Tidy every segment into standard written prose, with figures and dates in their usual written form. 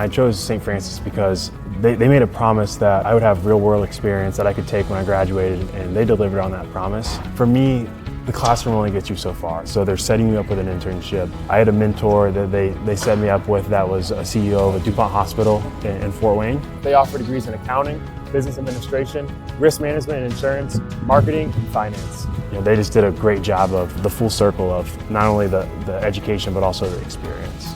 I chose St. Francis because they made a promise that I would have real-world experience that I could take when I graduated, and they delivered on that promise. For me, the classroom only gets you so far, so they're setting you up with an internship. I had a mentor that they set me up with that was a CEO of a DuPont hospital in Fort Wayne. They offer degrees in accounting, business administration, risk management and insurance, marketing, and finance. They just did a great job of the full circle of not only the education, but also the experience.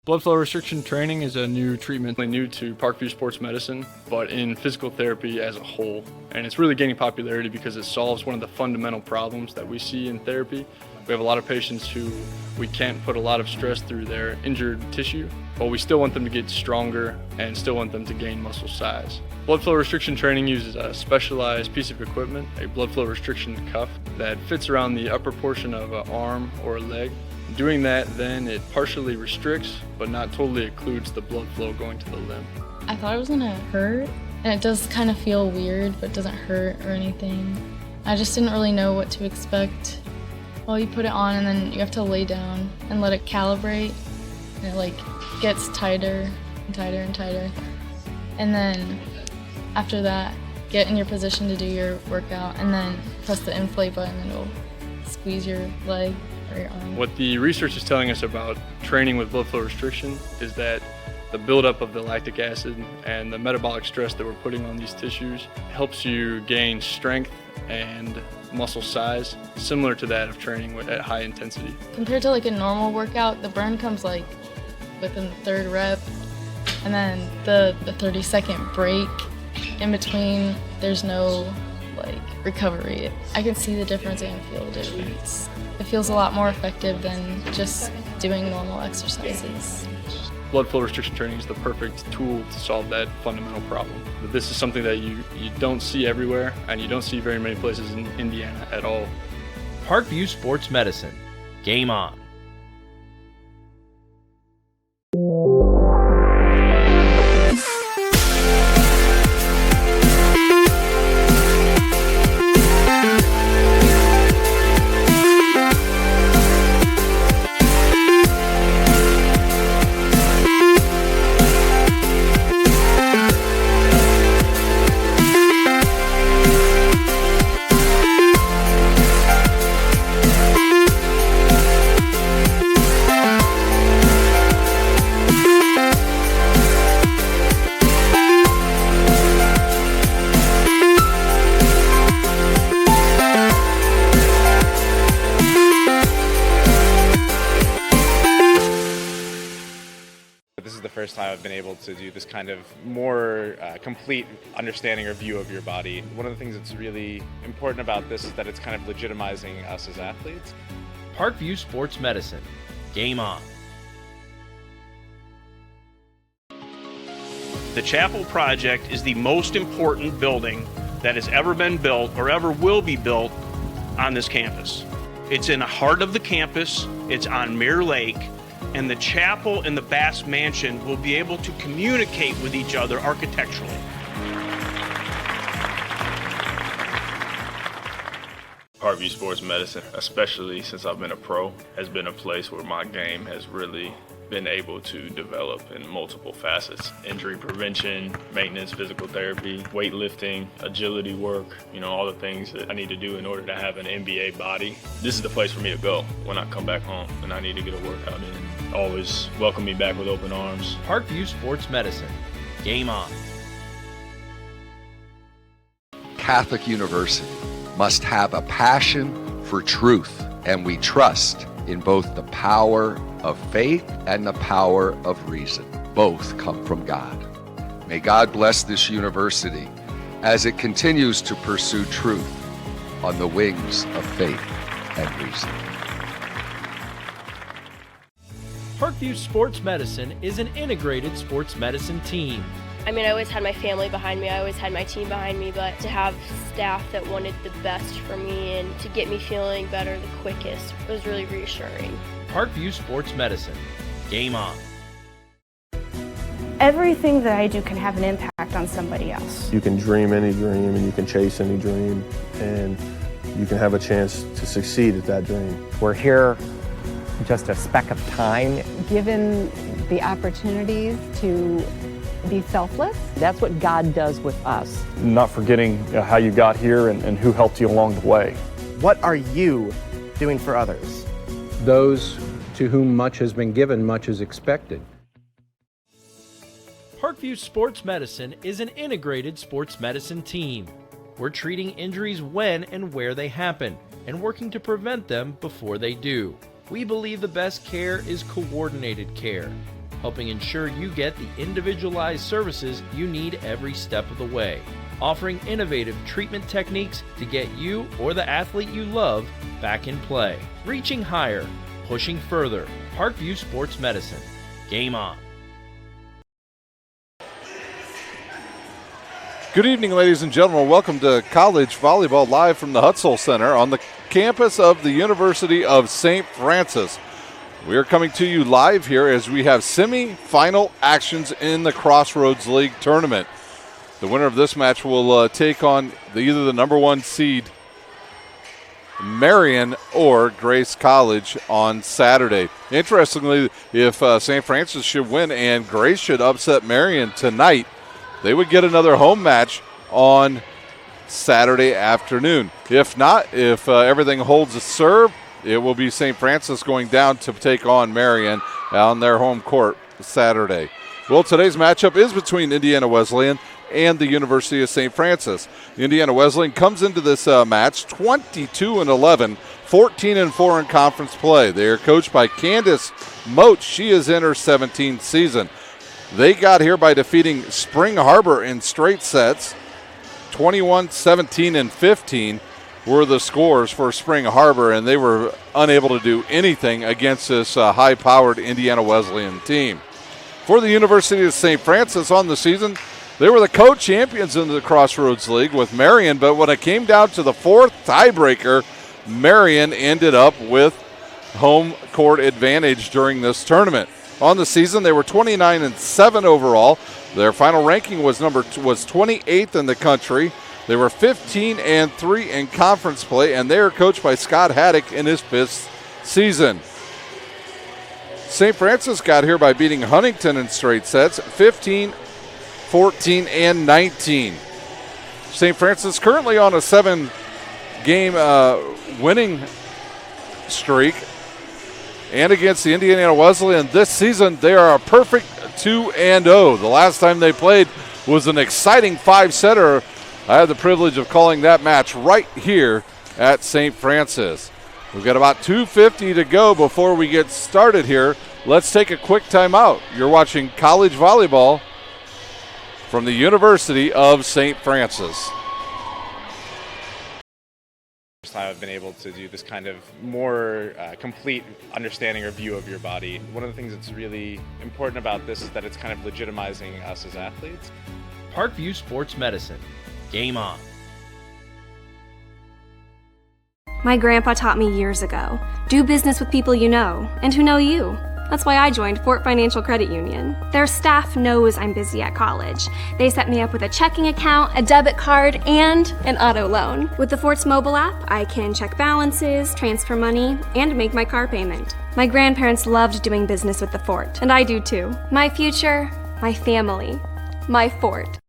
Blood flow restriction training is a new treatment, new to Parkview Sports Medicine, but in physical therapy as a whole. And it's really gaining popularity because it solves one of the fundamental problems that we see in therapy. We have a lot of patients who we can't put a lot of stress through their injured tissue, but we still want them to get stronger and still want them to gain muscle size. Blood flow restriction training uses a specialized piece of equipment, a blood flow restriction cuff that fits around the upper portion of an arm or a leg. Doing that, then it partially restricts, but not totally occludes the blood flow going to the limb. I thought it was gonna hurt, and it does kind of feel weird, but doesn't hurt or anything. I just didn't really know what to expect. Well, you put it on and then you have to lay down and let it calibrate, and it gets tighter and tighter and tighter. And then after that, get in your position to do your workout, and then press the inflate button and it'll squeeze your leg. What the research is telling us about training with blood flow restriction is that the buildup of the lactic acid and the metabolic stress that we're putting on these tissues helps you gain strength and muscle size, similar to that of training at high intensity. Compared to a normal workout, the burn comes within the third rep, and then the 30-second break in between, there's no recovery. I can see the difference and feel the difference. It feels a lot more effective than just doing normal exercises. Blood flow restriction training is the perfect tool to solve that fundamental problem. But this is something that you don't see everywhere, and you don't see very many places in Indiana at all. Parkview Sports Medicine. Game on. This is the first time I've been able to do this kind of more complete understanding or view of your body. One of the things that's really important about this is that it's kind of legitimizing us as athletes. Parkview Sports Medicine. Game on. The Chapel Project is the most important building that has ever been built or ever will be built on this campus. It's in the heart of the campus, it's on Mirror Lake, and the chapel and the Bass Mansion will be able to communicate with each other architecturally. Parkview Sports Medicine, especially since I've been a pro, has been a place where my game has really been able to develop in multiple facets. Injury prevention, maintenance, physical therapy, weightlifting, agility work, all the things that I need to do in order to have an NBA body. This is the place for me to go when I come back home and I need to get a workout in. Always welcome me back with open arms. Parkview Sports Medicine. Game on. Catholic University must have a passion for truth, and we trust in both the power of faith and the power of reason. Both come from God. May God bless this university as it continues to pursue truth on the wings of faith and reason. Parkview Sports Medicine is an integrated sports medicine team. I always had my family behind me, I always had my team behind me, but to have staff that wanted the best for me and to get me feeling better the quickest was really reassuring. Parkview Sports Medicine. Game on. Everything that I do can have an impact on somebody else. You can dream any dream and you can chase any dream, and you can have a chance to succeed at that dream. We're here just a speck of time. Given the opportunities to be selfless. That's what God does with us. Not forgetting how you got here and who helped you along the way. What are you doing for others? Those to whom much has been given, much is expected. Parkview Sports Medicine is an integrated sports medicine team. We're treating injuries when and where they happen and working to prevent them before they do. We believe the best care is coordinated care, helping ensure you get the individualized services you need every step of the way, offering innovative treatment techniques to get you or the athlete you love back in play. Reaching higher, pushing further. Parkview Sports Medicine. Game on. Good evening, ladies and gentlemen. Welcome to college volleyball live from the Hutzel Center on the campus of the University of St. Francis. We are coming to you live here as we have semi-final actions in the Crossroads League tournament. The winner of this match will take on either the number one seed, Marian, or Grace College on Saturday. Interestingly, if St. Francis should win and Grace should upset Marian tonight, they would get another home match on Saturday afternoon. If not, if everything holds a serve, it will be St. Francis going down to take on Marian on their home court Saturday. Well, today's matchup is between Indiana Wesleyan and the University of St. Francis. Indiana Wesleyan comes into this match 22-11, 14-4 in conference play. They are coached by Candace Moat. She is in her 17th season. They got here by defeating Spring Harbor in straight sets. 21, 17, and 15 were the scores for Spring Harbor, and they were unable to do anything against this high-powered Indiana Wesleyan team. For the University of St. Francis on the season, they were the co-champions in the Crossroads League with Marian, but when it came down to the fourth tiebreaker, Marian ended up with home court advantage during this tournament. On the season, they were 29-7 overall. Their final ranking was 28th in the country. They were 15-3 in conference play, and they are coached by Scott Haddock in his 5th season. St. Francis got here by beating Huntington in straight sets, 15, 14, and 19. St. Francis currently on a 7-game winning streak. And against the Indiana Wesleyan this season, they are a perfect 2-0. The last time they played was an exciting 5-setter. I had the privilege of calling that match right here at St. Francis. We've got about 2:50 to go before we get started here. Let's take a quick timeout. You're watching college volleyball from the University of St. Francis. I've been able to do this kind of more complete understanding or view of your body. One of the things that's really important about this is that it's kind of legitimizing us as athletes. Parkview Sports Medicine. Game on. My grandpa taught me years ago, do business with people you know and who know you. That's why I joined Fort Financial Credit Union. Their staff knows I'm busy at college. They set me up with a checking account, a debit card, and an auto loan. With the Fort's mobile app, I can check balances, transfer money, and make my car payment. My grandparents loved doing business with the Fort, and I do too. My future, my family, my Fort.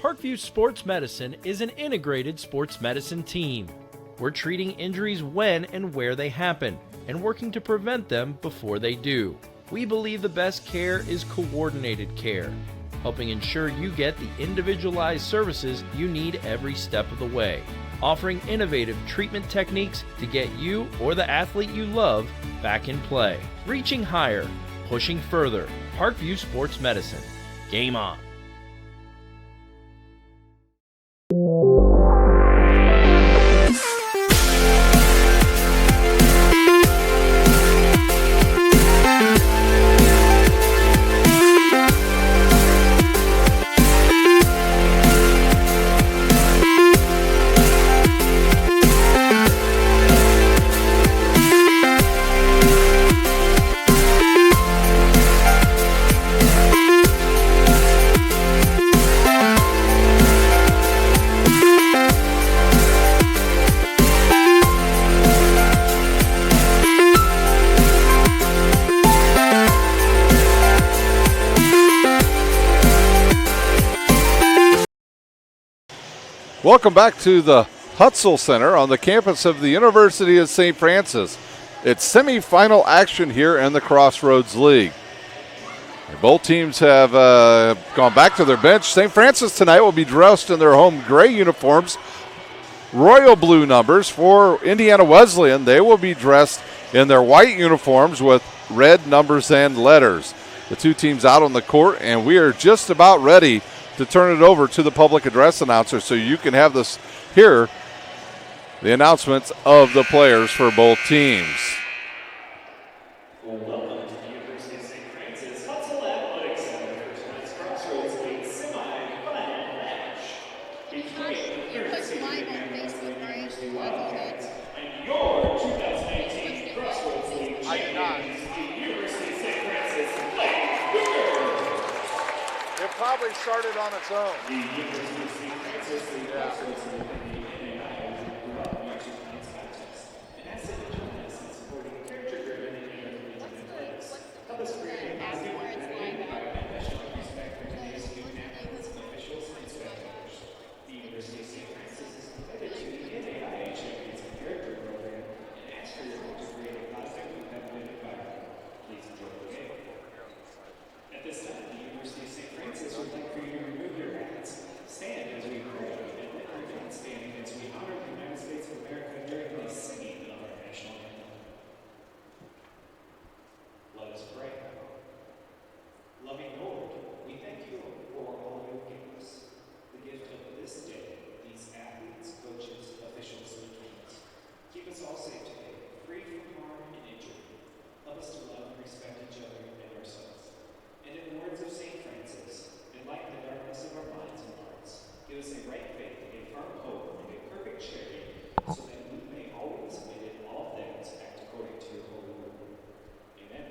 Parkview Sports Medicine is an integrated sports medicine team. We're treating injuries when and where they happen and working to prevent them before they do. We believe the best care is coordinated care, helping ensure you get the individualized services you need every step of the way, offering innovative treatment techniques to get you or the athlete you love back in play. Reaching higher, pushing further. Parkview Sports Medicine. Game on. Welcome back to the Hutzel Center on the campus of the University of St. Francis. It's semifinal action here in the Crossroads League. Both teams have gone back to their bench. St. Francis tonight will be dressed in their home gray uniforms, royal blue numbers. For Indiana Wesleyan, they will be dressed in their white uniforms with red numbers and letters. The two teams out on the court, and we are just about ready to turn it over to the public address announcer so you can have this here, the announcements of the players for both teams. Welcome to the University of St. Francis Hutzel Athletic Center for tonight's Crossroads League semi-final match between the 13th members of the University Wildcats and your 2019 Crossroads League champions, the University of St. Francis Lake Cougars. It probably started on its own. The University of St. Francis League Crossroads League and the NAI grew up near tonight's contest and asked them to join us in supporting character-driven and intercollegiate athletics. Help us create a positive, competitive environment that shows respect for today's student athletes, officials, and spectators. The University of St. Francis is committed to the NAIA Champions of Character program and asks for your help to create a positive, competitive environment. Please enjoy the game. At this time, the University of St. Francis would like for you to remove your hats, stand as we pray, and then remain standing as we honor the United States of America during the singing of our national anthem. Let us pray. Loving Lord, we thank you for all you give us, the gift of this day, these athletes, coaches, officials, and fans. Keep us all safe today, free from harm and injury. Help us to love and respect each other and ourselves. And in the words of St. Francis, enlighten the darkness of our minds and hearts. Give us a right faith, a firm hope, and a perfect charity, so that we may always and in all things act according to your holy word. Amen.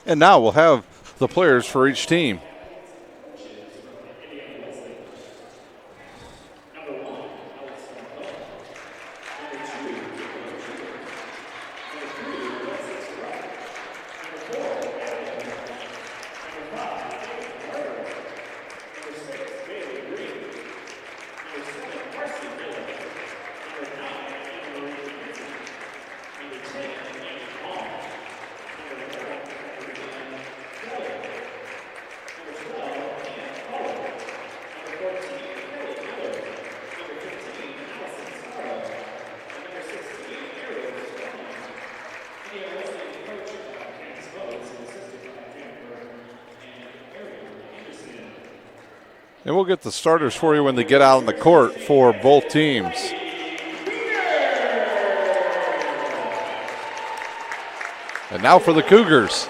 And now we'll have the players for each team. And we'll get the starters for you when they get out on the court for both teams. And now for the Cougars.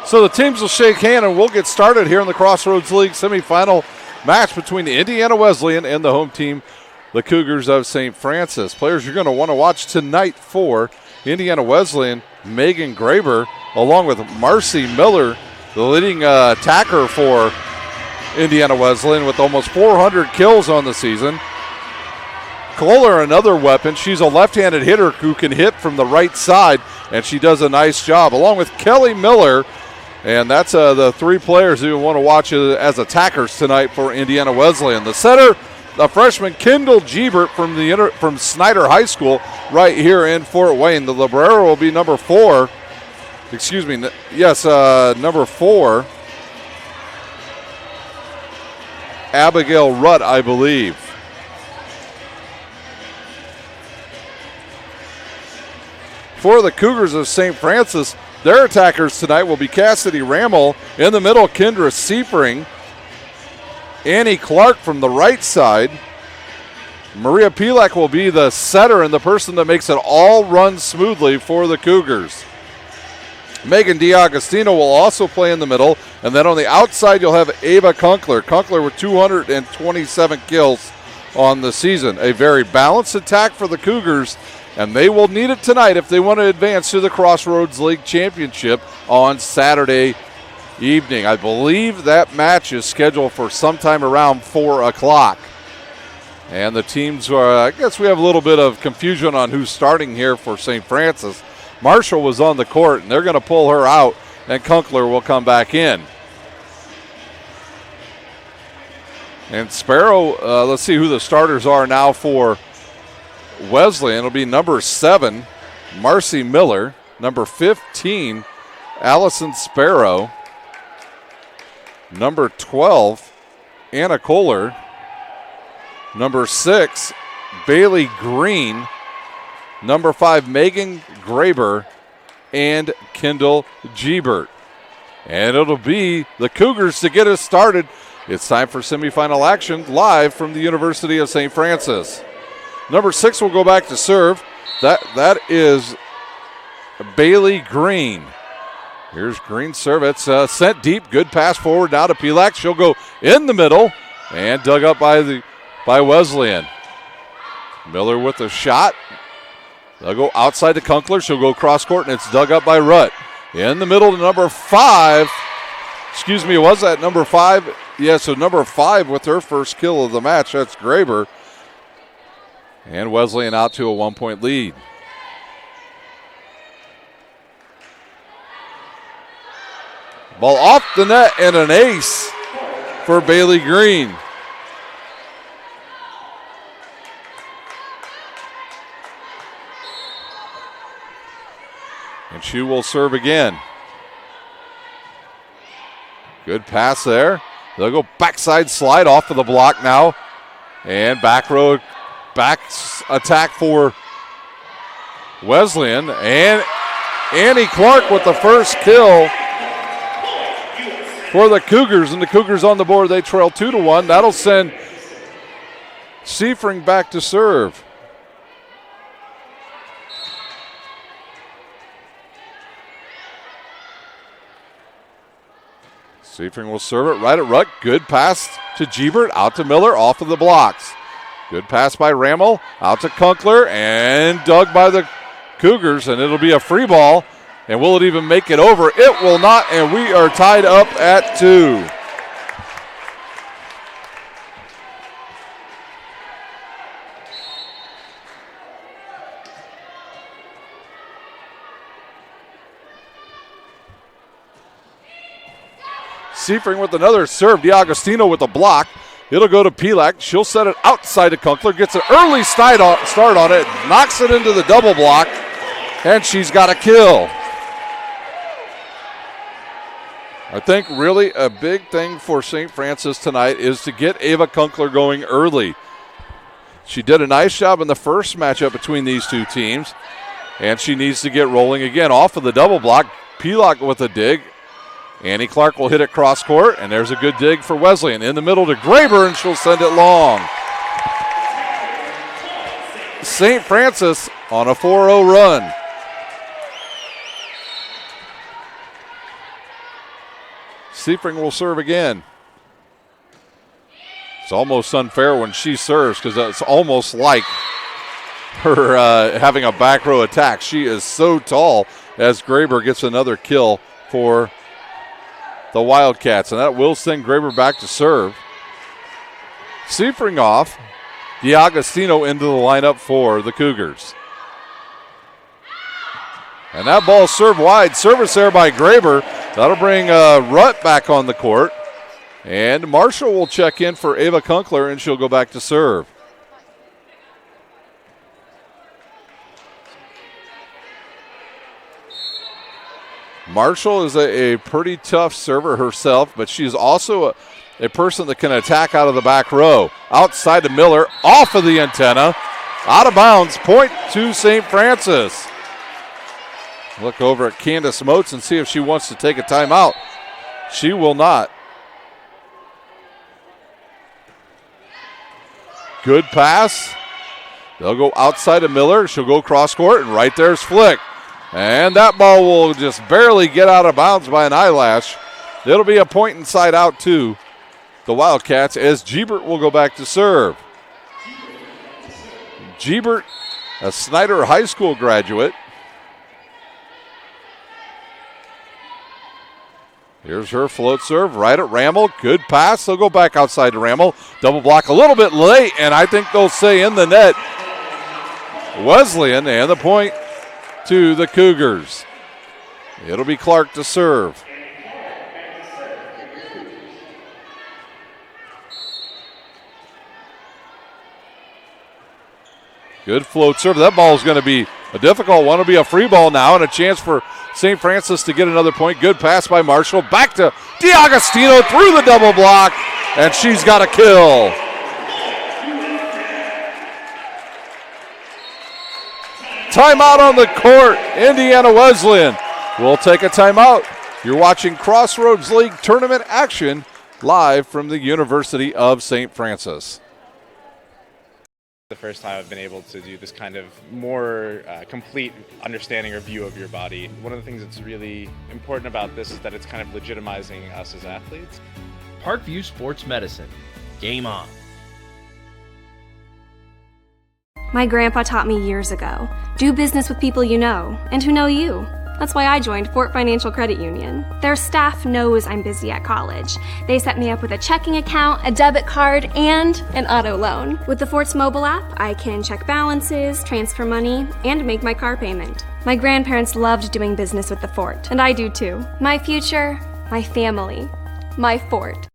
So the teams will shake hands and we'll get started here in the Crossroads League semifinal match between the Indiana Wesleyan and the home team, the Cougars of St. Francis. Players you're going to want to watch tonight for Indiana Wesleyan, Megan Graber, along with Marcy Miller, the leading attacker for Indiana Wesleyan with almost 400 kills on the season. Kohler, another weapon. She's a left-handed hitter who can hit from the right side, and she does a nice job, along with Kelly Miller. And that's the three players who want to watch as attackers tonight for Indiana Wesleyan. The setter, the freshman Kendall Giebert from Snyder High School right here in Fort Wayne. The libero will be number 4. Number 4. Abigail Rutt, I believe. For the Cougars of St. Francis, their attackers tonight will be Cassidy Rammel. In the middle, Kendra Seifring. Annie Clark from the right side. Maria Pilak will be the setter and the person that makes it all run smoothly for the Cougars. Megan DiAgostino will also play in the middle. And then on the outside, you'll have Ava Kunkler. Kunkler with 227 kills on the season. A very balanced attack for the Cougars, and they will need it tonight if they want to advance to the Crossroads League Championship on Saturday evening. I believe that match is scheduled for sometime around 4 o'clock. And the teams are, I guess we have a little bit of confusion on who's starting here for St. Francis. Marshall was on the court, and they're going to pull her out, and Kunkler will come back in. And Sparrow, let's see who the starters are now for Wesleyan. It'll be number 7, Marcy Miller. Number 15, Allison Sparrow. Number 12, Anna Kohler. Number 6, Bailey Green. Number 5, Megan Graber. And Kendall Giebert. And it'll be the Cougars to get us started. It's time for semifinal action live from the University of St. Francis. Number 6 will go back to serve. That is Bailey Green. Here's Green's serve. It's sent deep. Good pass forward now to Pilak. She'll go in the middle and dug up by Wesleyan. Miller with a shot. They'll go outside to Kunkler. She'll go cross court, and it's dug up by Rutt. In the middle to number 5. Was that number 5? Yeah, so number 5 with her first kill of the match. That's Graber. And Wesleyan out to a 1-point lead. Ball off the net and an ace for Bailey Green. And she will serve again. Good pass there. They'll go backside slide off of the block now. And back attack for Wesleyan. And Annie Clark with the first kill for the Cougars. And the Cougars on the board. They trail 2-1. That'll send Seifring back to serve. Seifring will serve it right at ruck. Good pass to Gebert, out to Miller, off of the blocks. Good pass by Rammel, out to Kunkler, and dug by the Cougars, and it'll be a free ball. And will it even make it over? It will not, and we are tied up at 2. Seifring with another serve. DiAgostino with a block. It'll go to Pilak. She'll set it outside of Kunkler. Gets an early start on it. Knocks it into the double block. And she's got a kill. I think really a big thing for St. Francis tonight is to get Ava Kunkler going early. She did a nice job in the first matchup between these two teams. And she needs to get rolling again off of the double block. Pilak with a dig. Annie Clark will hit it cross court, and there's a good dig for Wesleyan. In the middle to Graber, and she'll send it long. St. Francis on a 4-0 run. Seifring will serve again. It's almost unfair when she serves because it's almost like her having a back row attack. She is so tall as Graber gets another kill for the Wildcats, and that will send Graber back to serve. Seifring off. DiAgostino into the lineup for the Cougars. And that ball served wide. Service there by Graber. That'll bring Rutt back on the court. And Marshall will check in for Ava Kunkler, and she'll go back to serve. Marshall is a pretty tough server herself, but she's also a person that can attack out of the back row. Outside to Miller, off of the antenna, out of bounds, point to St. Francis. Look over at Candace Moats and see if she wants to take a timeout. She will not. Good pass. They'll go outside of Miller. She'll go cross court, and right there's Flick. And that ball will just barely get out of bounds by an eyelash. It'll be a point inside out to the Wildcats as Gebert will go back to serve. Gebert, a Snyder High School graduate. Here's her float serve right at Rammel. Good pass. They'll go back outside to Rammel. Double block a little bit late, and I think they'll say in the net. Wesleyan, and the point to the Cougars. It'll be Clark to serve. Good float serve. That ball is going to be a difficult one. It'll be a free ball now and a chance for St. Francis to get another point. Good pass by Marshall. Back to DiAgostino through the double block, and she's got a kill. Timeout on the court. Indiana Wesleyan will take a timeout. You're watching Crossroads League tournament action live from the University of St. Francis. The first time I've been able to do this kind of more complete understanding or view of your body. One of the things that's really important about this is that it's kind of legitimizing us as athletes. Parkview Sports Medicine. Game on. My grandpa taught me years ago, do business with people you know and who know you. That's why I joined Fort Financial Credit Union. Their staff knows I'm busy at college. They set me up with a checking account, a debit card, and an auto loan. With the Fort's mobile app, I can check balances, transfer money, and make my car payment. My grandparents loved doing business with the Fort, and I do too. My future, my family, my Fort.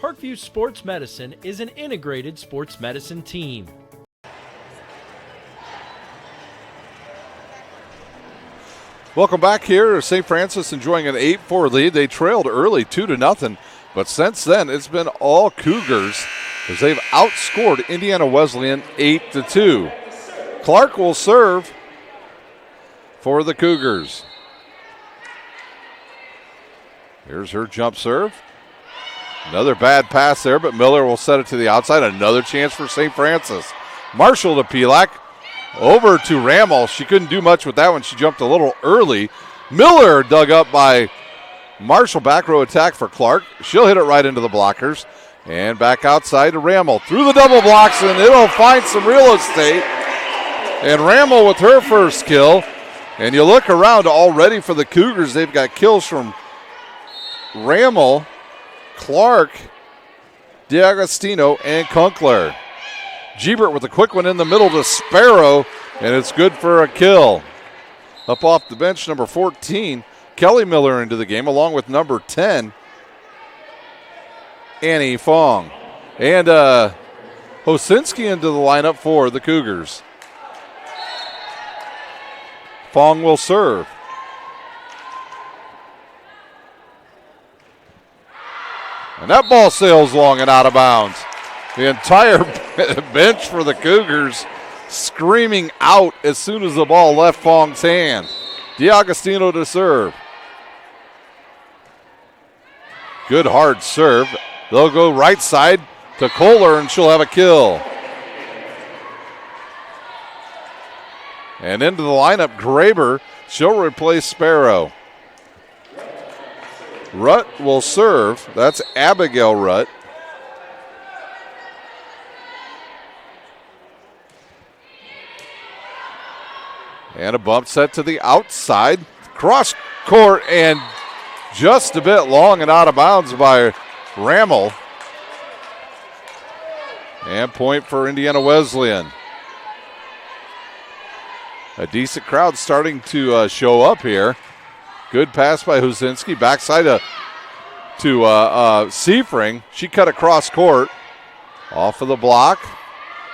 Parkview Sports Medicine is an integrated sports medicine team. Welcome back here. St. Francis enjoying an 8-4 lead. They trailed early 2-0, but since then it's been all Cougars as they've outscored Indiana Wesleyan 8-2. Clark will serve for the Cougars. Here's her jump serve. Another bad pass there, but Miller will set it to the outside. Another chance for St. Francis. Marshall to Pelak. Over to Rammel. She couldn't do much with that one. She jumped a little early. Miller dug up by Marshall. Back row attack for Clark. She'll hit it right into the blockers. And back outside to Rammel. Through the double blocks, and it'll find some real estate. And Rammel with her first kill. And you look around already for the Cougars. They've got kills from Rammel, Clark, DiAgostino, and Kunkler. Gebert with a quick one in the middle to Sparrow, and it's good for a kill. Up off the bench, number 14, Kelly Miller into the game, along with number 10, Annie Fong. And Hosinski into the lineup for the Cougars. Fong will serve. And that ball sails long and out of bounds. The entire bench for the Cougars screaming out as soon as the ball left Fong's hand. DiAgostino to serve. Good hard serve. They'll go right side to Kohler, and she'll have a kill. And into the lineup, Graber. She'll replace Sparrow. Rutt will serve. That's Abigail Rutt. And a bump set to the outside. Cross court and just a bit long and out of bounds by Rammel. And point for Indiana Wesleyan. A decent crowd starting to show up here. Good pass by Husinski. Backside to Seifring. She cut across court. Off of the block.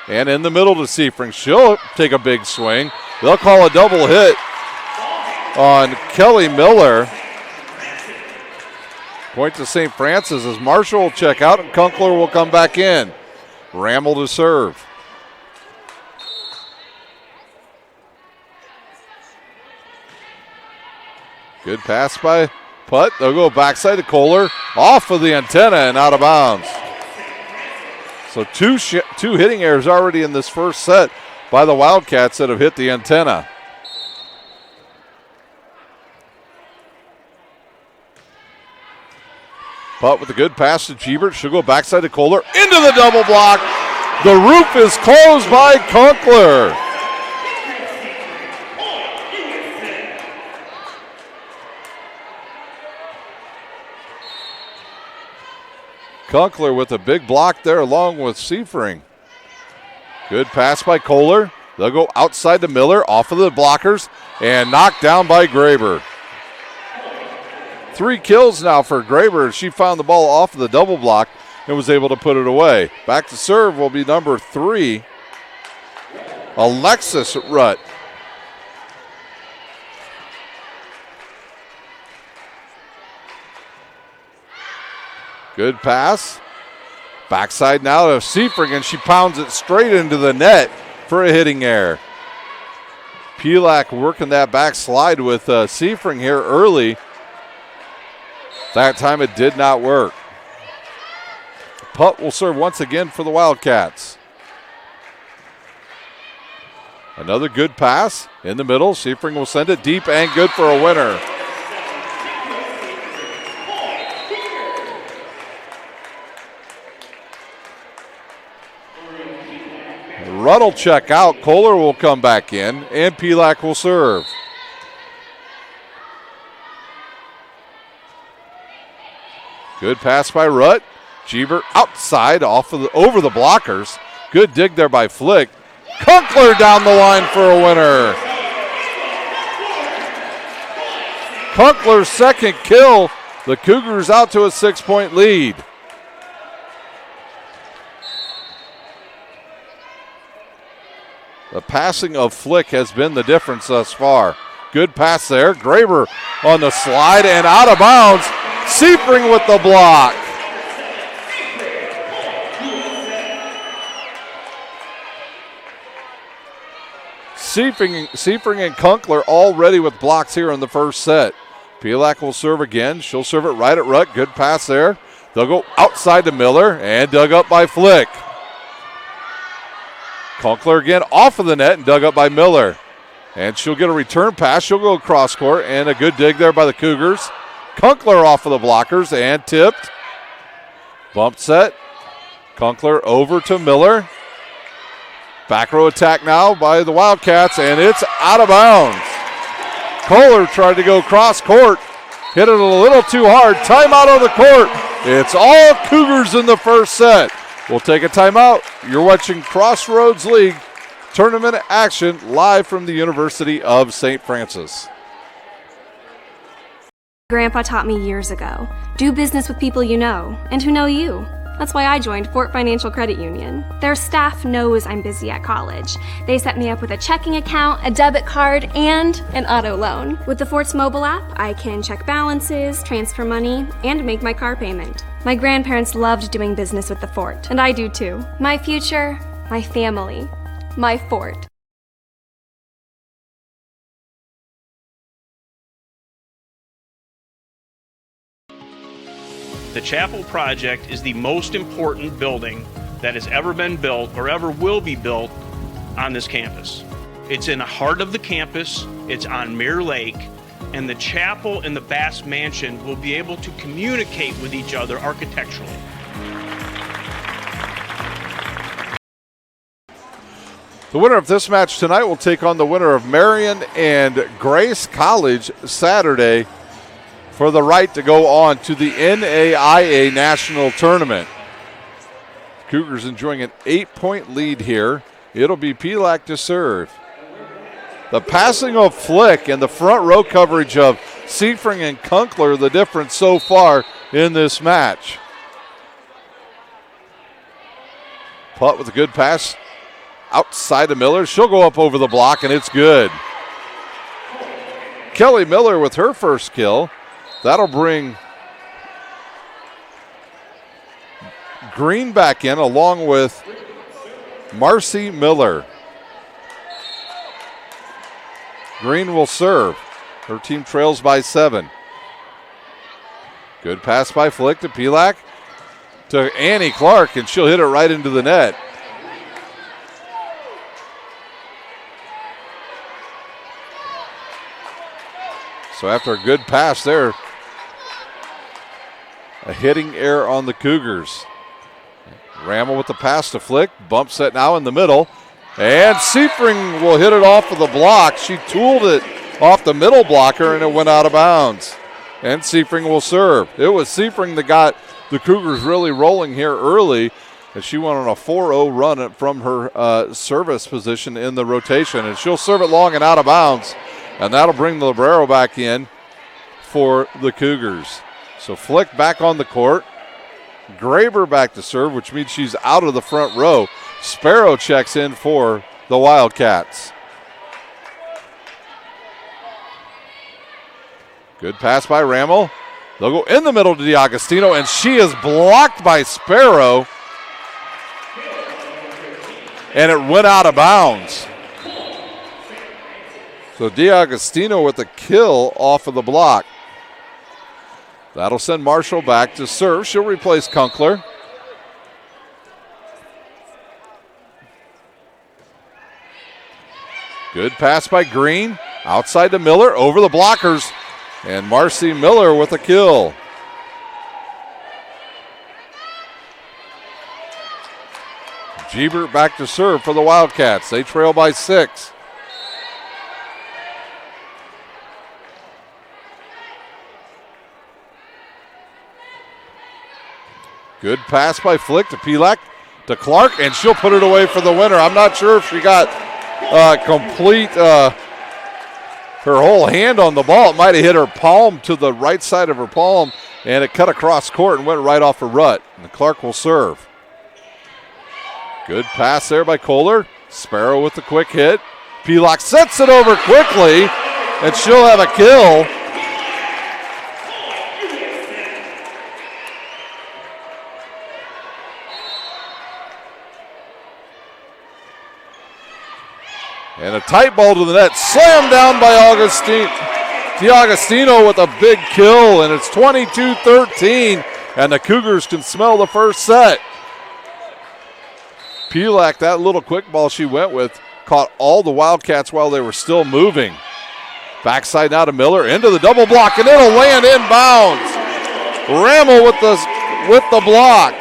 And in the middle to Seifring. She'll take a big swing. They'll call a double hit on Kelly Miller. Point to St. Francis as Marshall will check out and Kunkler will come back in. Rammel to serve. Good pass by Putt. They'll go backside to Kohler. Off of the antenna and out of bounds. So two hitting errors already in this first set by the Wildcats that have hit the antenna. Putt with a good pass to Gebert. She'll go backside to Kohler. Into the double block. The roof is closed by Kunkler. Kunkler with a big block there along with Seifring. Good pass by Kohler. They'll go outside to Miller, off of the blockers, and knocked down by Graber. 3 kills now for Graber. She found the ball off of the double block and was able to put it away. Back to serve will be number 3, Alexis Rutt. Good pass. Backside now to Seifring, and she pounds it straight into the net for a hitting error. Pelak working that backslide with Seifring here early. That time it did not work. Putt will serve once again for the Wildcats. Another good pass in the middle. Seifring will send it deep and good for a winner. Rutt will check out. Kohler will come back in, and Pelak will serve. Good pass by Rutt. Gebert outside over the blockers. Good dig there by Flick. Kunkler down the line for a winner. Kunkler's second kill. The Cougars out to a 6-point lead. The passing of Flick has been the difference thus far. Good pass there. Graber on the slide and out of bounds. Seifring with the block. Seifring and Kunkler already with blocks here in the first set. Pielak will serve again. She'll serve it right at Ruck. Good pass there. They'll go outside to Miller and dug up by Flick. Kunkler again off of the net and dug up by Miller. And she'll get a return pass. She'll go across court and a good dig there by the Cougars. Kunkler off of the blockers and tipped. Bump set. Kunkler over to Miller. Back row attack now by the Wildcats, and it's out of bounds. Kohler tried to go cross court. Hit it a little too hard. Timeout on the court. It's all Cougars in the first set. We'll take a timeout. You're watching Crossroads League tournament action live from the University of St. Francis. Grandpa taught me years ago, do business with people you know and who know you. That's why I joined Fort Financial Credit Union. Their staff knows I'm busy at college. They set me up with a checking account, a debit card, and an auto loan. With the Fort's mobile app, I can check balances, transfer money, and make my car payment. My grandparents loved doing business with the Fort, and I do too. My future, my family, my Fort. The Chapel project is the most important building that has ever been built or ever will be built on this campus. It's in the heart of the campus, it's on Mirror Lake, and the chapel and the Bass Mansion will be able to communicate with each other architecturally. The winner of this match tonight will take on the winner of Marion and Grace College Saturday for the right to go on to the NAIA National Tournament. Cougars enjoying an 8-point lead here. It'll be Pielak to serve. The passing of Flick and the front row coverage of Seifring and Kunkler, the difference so far in this match. Putt with a good pass outside of Miller. She'll go up over the block, and it's good. Kelly Miller with her first kill. That'll bring Green back in along with Marcy Miller. Green will serve. Her team trails by 7. Good pass by Flick to Pielak to Annie Clark, and she'll hit it right into the net. So after a good pass there, a hitting error on the Cougars. Rammel with the pass to Flick. Bump set now in the middle. And Seifring will hit it off of the block. She tooled it off the middle blocker, and it went out of bounds. And Seifring will serve. It was Seifring that got the Cougars really rolling here early, as she went on a 4-0 run from her service position in the rotation. And she'll serve it long and out of bounds. And that'll bring the Librero back in for the Cougars. So Flick back on the court. Graber back to serve, which means she's out of the front row. Sparrow checks in for the Wildcats. Good pass by Rammel. They'll go in the middle to DiAgostino, and she is blocked by Sparrow. And it went out of bounds. So DiAgostino with the kill off of the block. That'll send Marshall back to serve. She'll replace Kunkler. Good pass by Green. Outside to Miller, over the blockers. And Marcy Miller with a kill. Gebert back to serve for the Wildcats. They trail by 6. Good pass by Flick to Pielak to Clark, and she'll put it away for the winner. I'm not sure if she got complete her whole hand on the ball. It might have hit her palm to the right side of her palm, and it cut across court and went right off her rut. And Clark will serve. Good pass there by Kohler. Sparrow with the quick hit. Pelak sets it over quickly, and she'll have a kill. And a tight ball to the net, slammed down by D'Agostino with a big kill, and it's 22-13, and the Cougars can smell the first set. Pelak, that little quick ball she went with, caught all the Wildcats while they were still moving. Backside now to Miller, into the double block, and it'll land inbounds. Rammel with the block.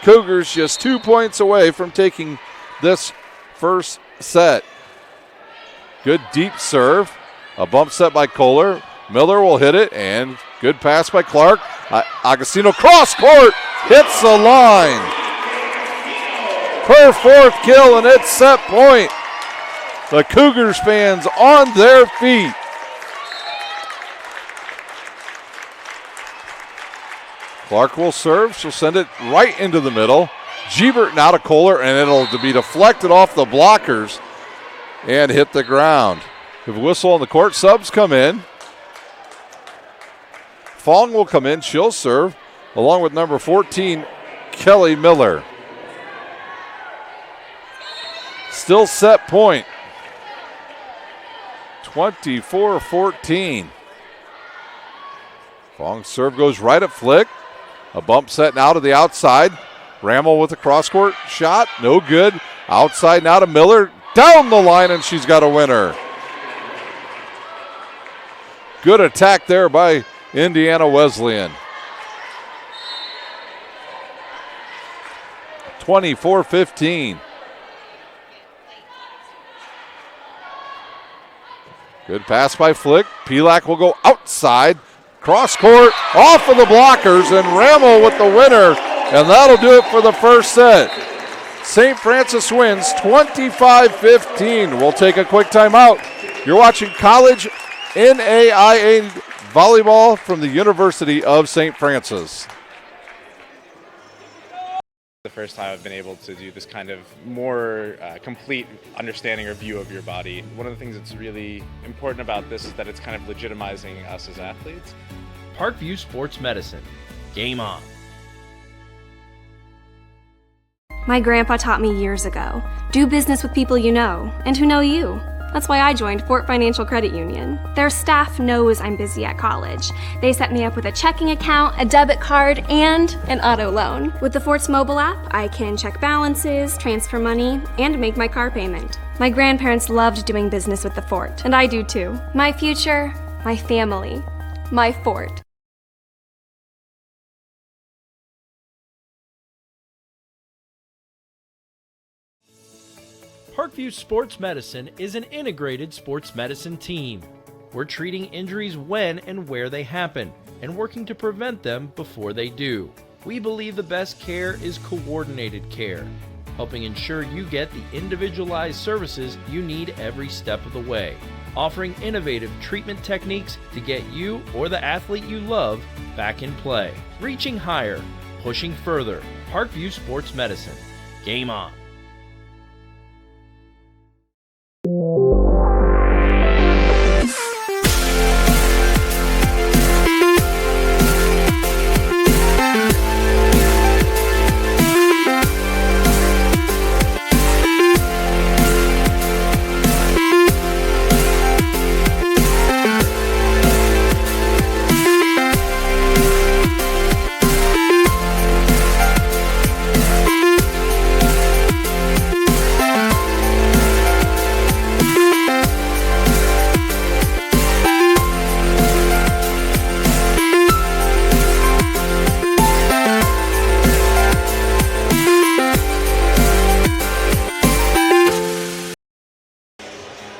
Cougars just 2 points away from taking this first set. Good deep serve. A bump set by Kohler. Miller will hit it, and good pass by Clark. Agostino cross court, hits the line. Her fourth kill, and it's set point. The Cougars fans on their feet. Clark will serve. She'll send it right into the middle. Gebert now to Kohler, and it'll be deflected off the blockers and hit the ground. We have a whistle on the court. Subs come in. Fong will come in. She'll serve along with number 14, Kelly Miller. Still set point. 24-14. Fong's serve goes right at Flick. A bump set now to the outside. Rammel with a cross-court shot. No good. Outside now to Miller. Down the line, and she's got a winner. Good attack there by Indiana Wesleyan. 24-15. Good pass by Flick. Pelak will go outside. Cross court, off of the blockers, and Rammel with the winner, and that'll do it for the first set. St. Francis wins 25-15. We'll take a quick timeout. You're watching college NAIA volleyball from the University of St. Francis. The first time I've been able to do this kind of more complete understanding or view of your body. One of the things that's really important about this is that it's kind of legitimizing us as athletes. Parkview Sports Medicine. Game on. My grandpa taught me years ago, do business with people you know and who know you. That's why I joined Fort Financial Credit Union. Their staff knows I'm busy at college. They set me up with a checking account, a debit card, and an auto loan. With the Fort's mobile app, I can check balances, transfer money, and make my car payment. My grandparents loved doing business with the Fort, and I do too. My future, my family, my Fort. Parkview Sports Medicine is an integrated sports medicine team. We're treating injuries when and where they happen and working to prevent them before they do. We believe the best care is coordinated care, helping ensure you get the individualized services you need every step of the way, offering innovative treatment techniques to get you or the athlete you love back in play. Reaching higher, pushing further. Parkview Sports Medicine. Game on.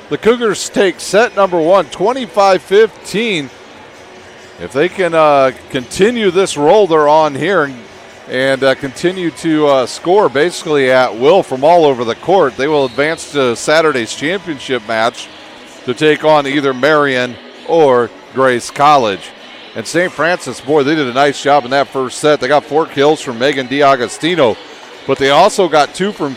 The Cougars take set number one, 25-15. If they can continue this roll they're on here and continue to score basically at will from all over the court, they will advance to Saturday's championship match to take on either Marion or Grace College. And St. Francis, boy, they did a nice job in that first set. They got 4 kills from Megan D'Agostino. but they also got 2 from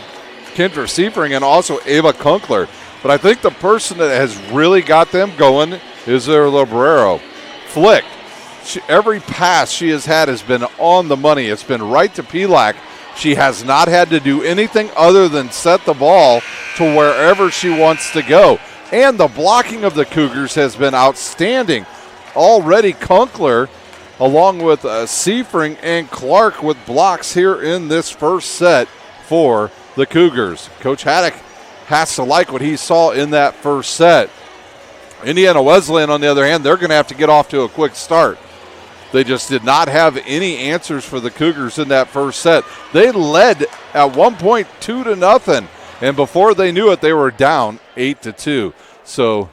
Kendra Seifring and also Ava Kunkler. But I think the person that has really got them going is their libero, Flick. Every pass she has had has been on the money. It's been right to Pilak. She has not had to do anything other than set the ball to wherever she wants to go. And the blocking of the Cougars has been outstanding. Already Kunkler, along with Seifring and Clark with blocks here in this first set for the Cougars. Coach Haddock has to like what he saw in that first set. Indiana Wesleyan, on the other hand, they're going to have to get off to a quick start. They just did not have any answers for the Cougars in that first set. They led at one point 2-0, and before they knew it, they were down 8-2. So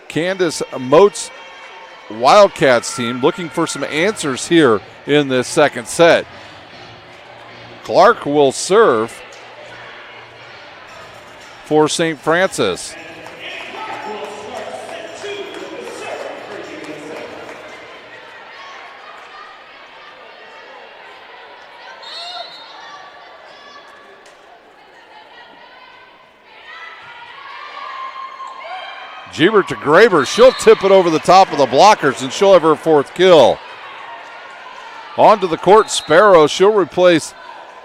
Candace Mote's Wildcats team looking for some answers here in this second set. Clark will serve for St. Francis. Gebert to Graber. She'll tip it over the top of the blockers, and she'll have her 4th kill. Onto the court, Sparrow. She'll replace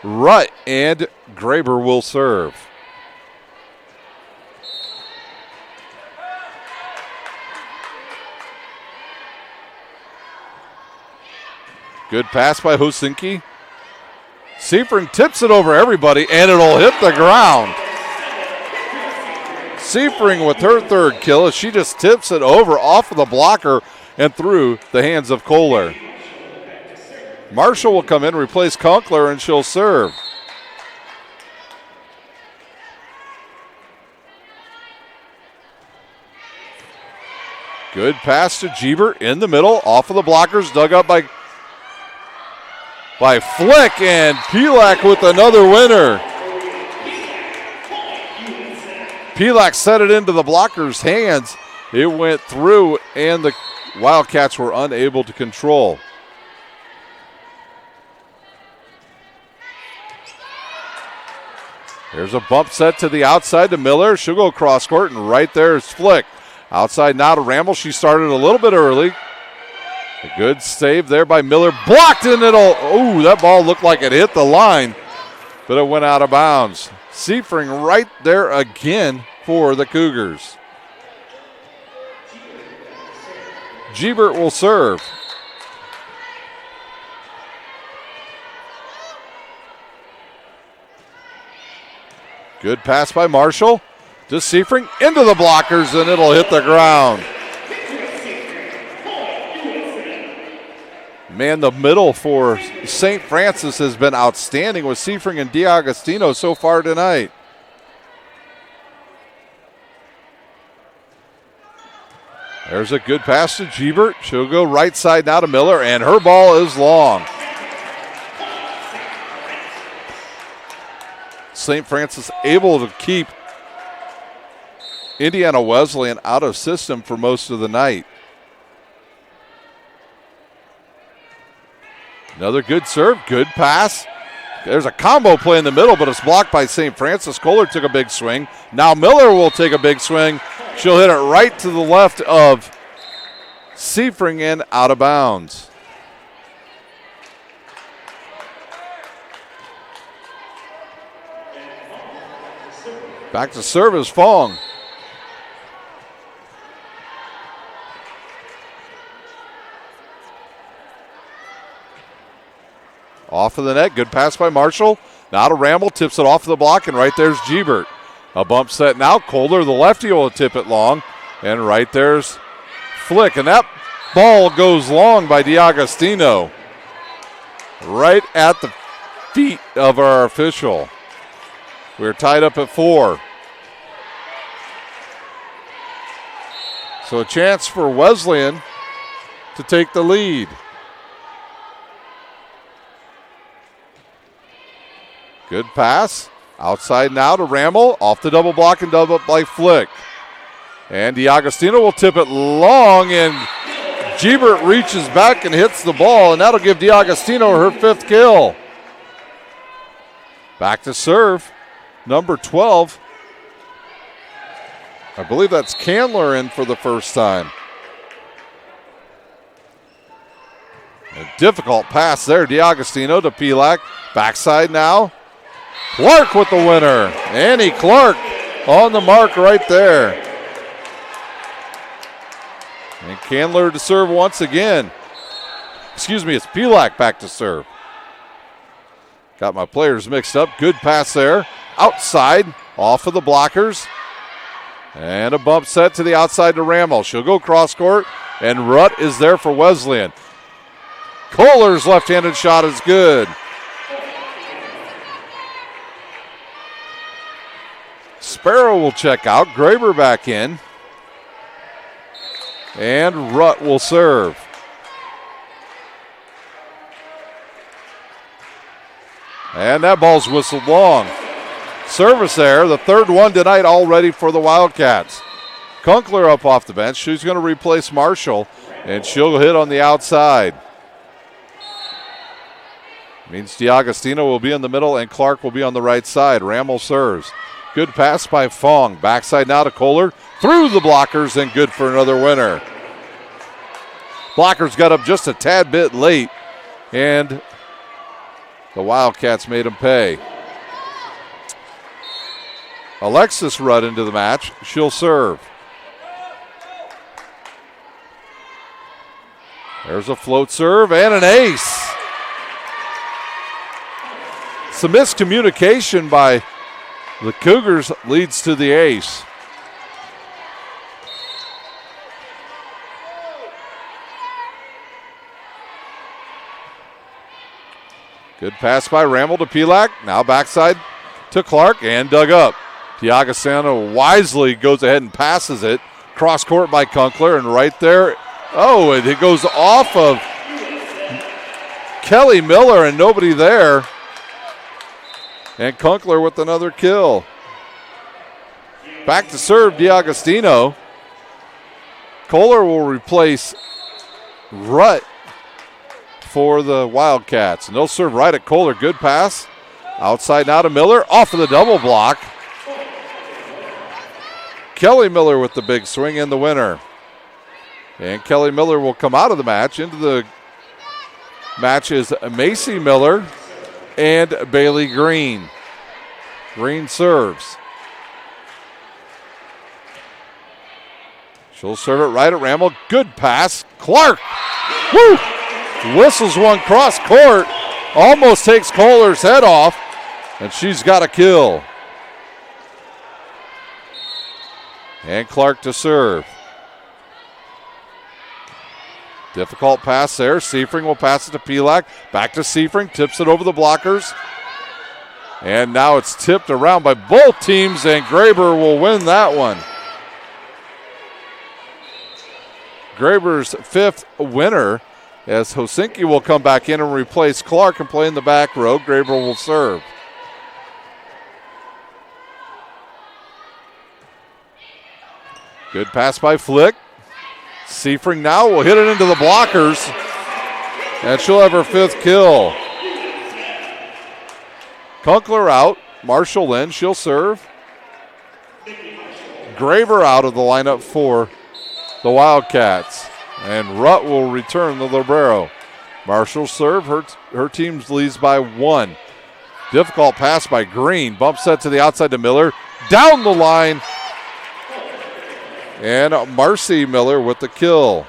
Rutt, and Graber will serve. Good pass by Hosinki. Seifring tips it over everybody, and it'll hit the ground. Seifring with her 3rd kill as she just tips it over off of the blocker and through the hands of Kohler. Marshall will come in, replace Kunkler, and she'll serve. Good pass to Gebert in the middle, off of the blockers, dug up by Flick, and Pilak with another winner. Pilak set it into the blockers' hands. It went through, and the Wildcats were unable to control. There's a bump set to the outside to Miller. She'll go cross court, and right there is Flick. Outside now to Ramble. She started a little bit early. A good save there by Miller. Blocked, and that ball looked like it hit the line, but it went out of bounds. Seifring right there again for the Cougars. Gebert will serve. Good pass by Marshall to Seifring into the blockers, and it'll hit the ground. Man, the middle for St. Francis has been outstanding with Seifring and D'Agostino so far tonight. There's a good pass to Gebert. She'll go right side now to Miller, and her ball is long. St. Francis able to keep Indiana Wesleyan out of system for most of the night. Another good serve, good pass. There's a combo play in the middle, but it's blocked by St. Francis. Kohler took a big swing. Now Miller will take a big swing. She'll hit it right to the left of Seifring and out of bounds. Back to serve is Fong. Off of the net, good pass by Marshall. Now to Ramble, tips it off the block, and right there's Gebert. A bump set now. Kohler, the lefty, will tip it long. And right there's Flick. And that ball goes long by D'Agostino. Right at the feet of our official. We're tied up at 4. So a chance for Wesleyan to take the lead. Good pass. Outside now to Ramble. Off the double block and double up by Flick. And D'Agostino will tip it long, and Gebert reaches back and hits the ball, and that'll give D'Agostino her 5th kill. Back to serve, number 12. I believe that's Candler in for the first time. A difficult pass there, D'Agostino to Pilak. Backside now. Clark with the winner. Annie Clark on the mark right there. And Candler to serve once again. Excuse me, it's Pilak back to serve. Got my players mixed up. Good pass there. Outside, off of the blockers. And a bump set to the outside to Rammel. She'll go cross court, and Rutt is there for Wesleyan. Kohler's left-handed shot is good. Sparrow will check out. Graber back in. And Rutt will serve. And that ball's whistled long. Service there, the third one tonight already for the Wildcats. Kunkler up off the bench. She's going to replace Marshall, and she'll hit on the outside. Means D'Agostino will be in the middle, and Clark will be on the right side. Rammel serves. Good pass by Fong. Backside now to Kohler. Through the blockers, and good for another winner. Blockers got up just a tad bit late, and the Wildcats made them pay. Alexis Rudd into the match. She'll serve. There's a float serve and an ace. Some miscommunication by the Cougars leads to the ace. Good pass by Rammel to Pilak. Now backside to Clark and dug up. D'Agostino wisely goes ahead and passes it. Cross court by Kunkler, and right there, oh, it goes off of Kelly Miller and nobody there. And Kunkler with another kill. Back to serve D'Agostino. Kohler will replace Rutt for the Wildcats. And they'll serve right at Kohler. Good pass. Outside now to Miller. Off of the double block. Kelly Miller with the big swing and the winner. And Kelly Miller will come out of the match. Into the match is Macy Miller and Bailey Green. Green serves. She'll serve it right at Rammel. Good pass. Clark. Woo! Whistles one cross court. Almost takes Kohler's head off. And she's got a kill. And Clark to serve. Difficult pass there. Seifring will pass it to Pilak. Back to Seifring. Tips it over the blockers. And now it's tipped around by both teams, and Graber will win that one. Graber's fifth winner, as Hosinki will come back in and replace Clark and play in the back row. Graber will serve. Good pass by Flick. Seifring now will hit it into the blockers, and she'll have her fifth kill. Kunkler out. Marshall in. She'll serve. Graber out of the lineup for the Wildcats. And Rutt will return the libero. Marshall serve. Her team leads by one. Difficult pass by Green. Bump set to the outside to Miller. Down the line. And Marcy Miller with the kill.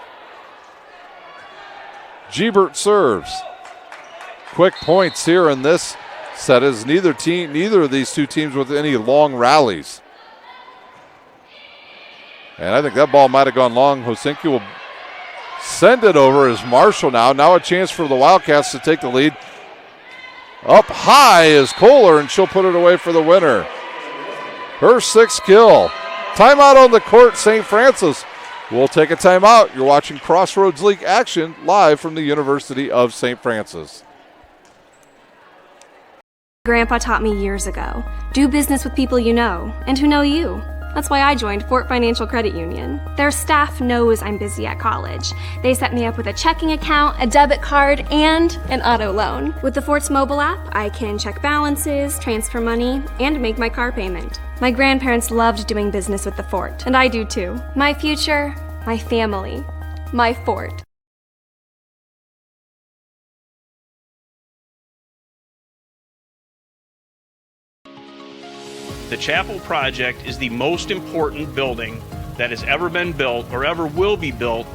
Gebert serves. Quick points here in this set as neither of these two teams with any long rallies. And I think that ball might have gone long. Hosinki will send it over as Marshall now a chance for the Wildcats to take the lead. Up high is Kohler, and she'll put it away for the winner. Her sixth kill. Timeout on the court, St. Francis. We'll take a timeout. You're watching Crossroads League action live from the University of St. Francis. Grandpa taught me years ago, do business with people you know and who know you. That's why I joined Fort Financial Credit Union. Their staff knows I'm busy at college. They set me up with a checking account, a debit card, and an auto loan. With the Fort's mobile app, I can check balances, transfer money, and make my car payment. My grandparents loved doing business with the Fort, and I do too. My future, my family, my Fort. The Chapel project is the most important building that has ever been built or ever will be built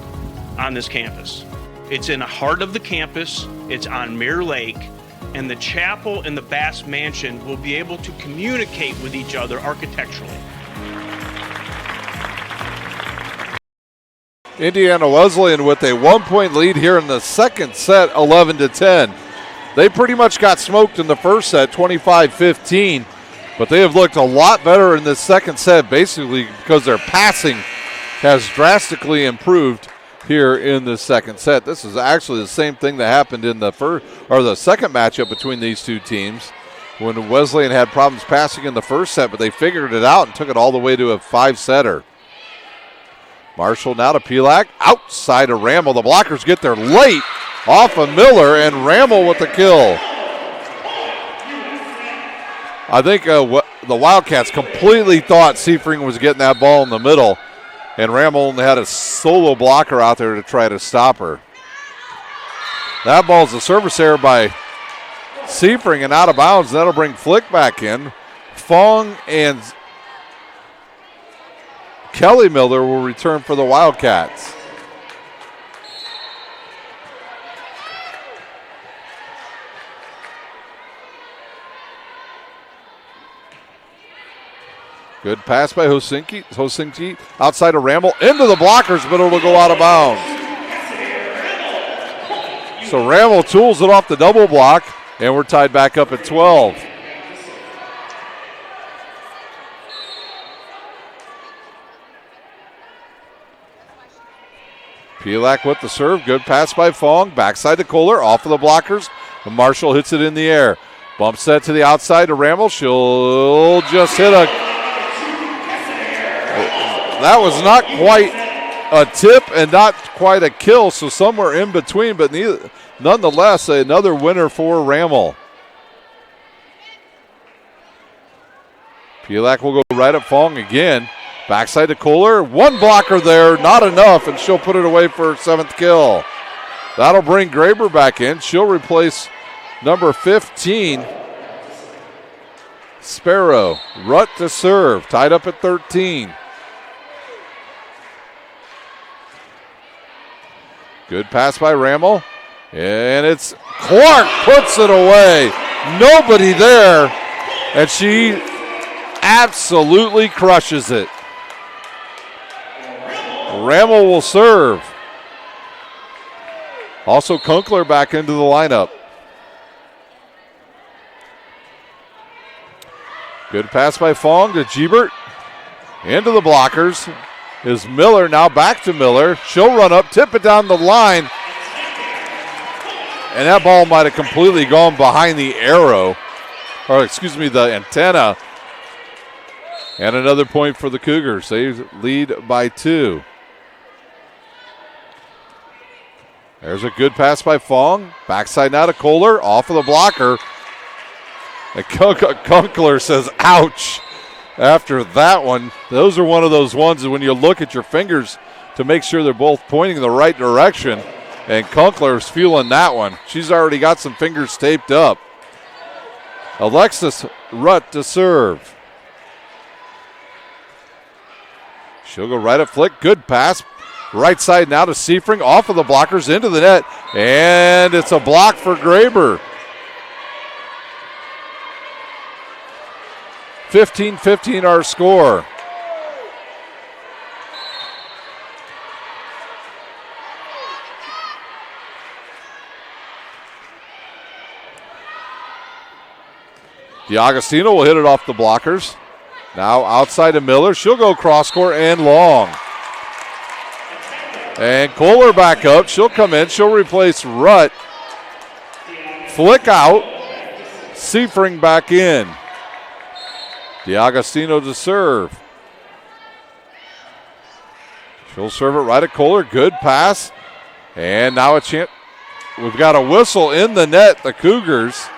on this campus. It's in the heart of the campus, it's on Mirror Lake, and the chapel and the Bass Mansion will be able to communicate with each other architecturally. Indiana Wesleyan with a 1-point lead here in the second set, 11-10. They pretty much got smoked in the first set, 25-15. But they have looked a lot better in this second set, basically because their passing has drastically improved here in the second set. This is actually the same thing that happened in the second matchup between these two teams, when Wesleyan had problems passing in the first set, but they figured it out and took it all the way to a 5-setter. Marshall now to Pelak, outside of Rammel. The blockers get there late off of Miller, and Rammel with the kill. I think the Wildcats completely thought Seifring was getting that ball in the middle, and Rammel only had a solo blocker out there to try to stop her. That ball's a service error by Seifring and out of bounds. That'll bring Flick back in. Fong and Kelly Miller will return for the Wildcats. Good pass by Hosinki outside of Rammel, into the blockers, but it'll go out of bounds. So Rammel tools it off the double block, and we're tied back up at 12. Pelak with the serve, good pass by Fong, backside to Kohler, off of the blockers, and Marshall hits it in the air. Bumps that to the outside to Rammel, she'll just hit a... That was not quite a tip and not quite a kill, so somewhere in between, but nonetheless, another winner for Rammel. Pelak will go right at Fong again. Backside to Kohler. One blocker there, not enough, and she'll put it away for her 7th kill. That'll bring Graber back in. She'll replace number 15, Sparrow. Rutt to serve, tied up at 13. Good pass by Rammel, and it's Clark puts it away. Nobody there, and she absolutely crushes it. Rammel will serve. Also Kunkler back into the lineup. Good pass by Fong to Gebert. Into the blockers is Miller, now back to Miller. She'll run up, tip it down the line. And that ball might have completely gone behind the arrow, or excuse me, the antenna. And another point for the Cougars. They lead by 2. There's a good pass by Fong. Backside now to Kohler, off of the blocker. And Kunkler says, ouch. After that one, those are one of those ones when you look at your fingers to make sure they're both pointing in the right direction. And Kunkler's feeling that one. She's already got some fingers taped up. Alexis Rutt to serve. She'll go right at Flick. Good pass. Right side now to Seifring. Off of the blockers into the net. And it's a block for Graber. 15-15 our score. DiAgostino will hit it off the blockers. Now outside of Miller. She'll go cross court and long. And Kohler back up. She'll come in. She'll replace Rutt. Flick out. Seifring back in. DiAgostino to serve. She'll serve it right at Kohler. Good pass. And now a chance. We've got a whistle in the net, the Cougars.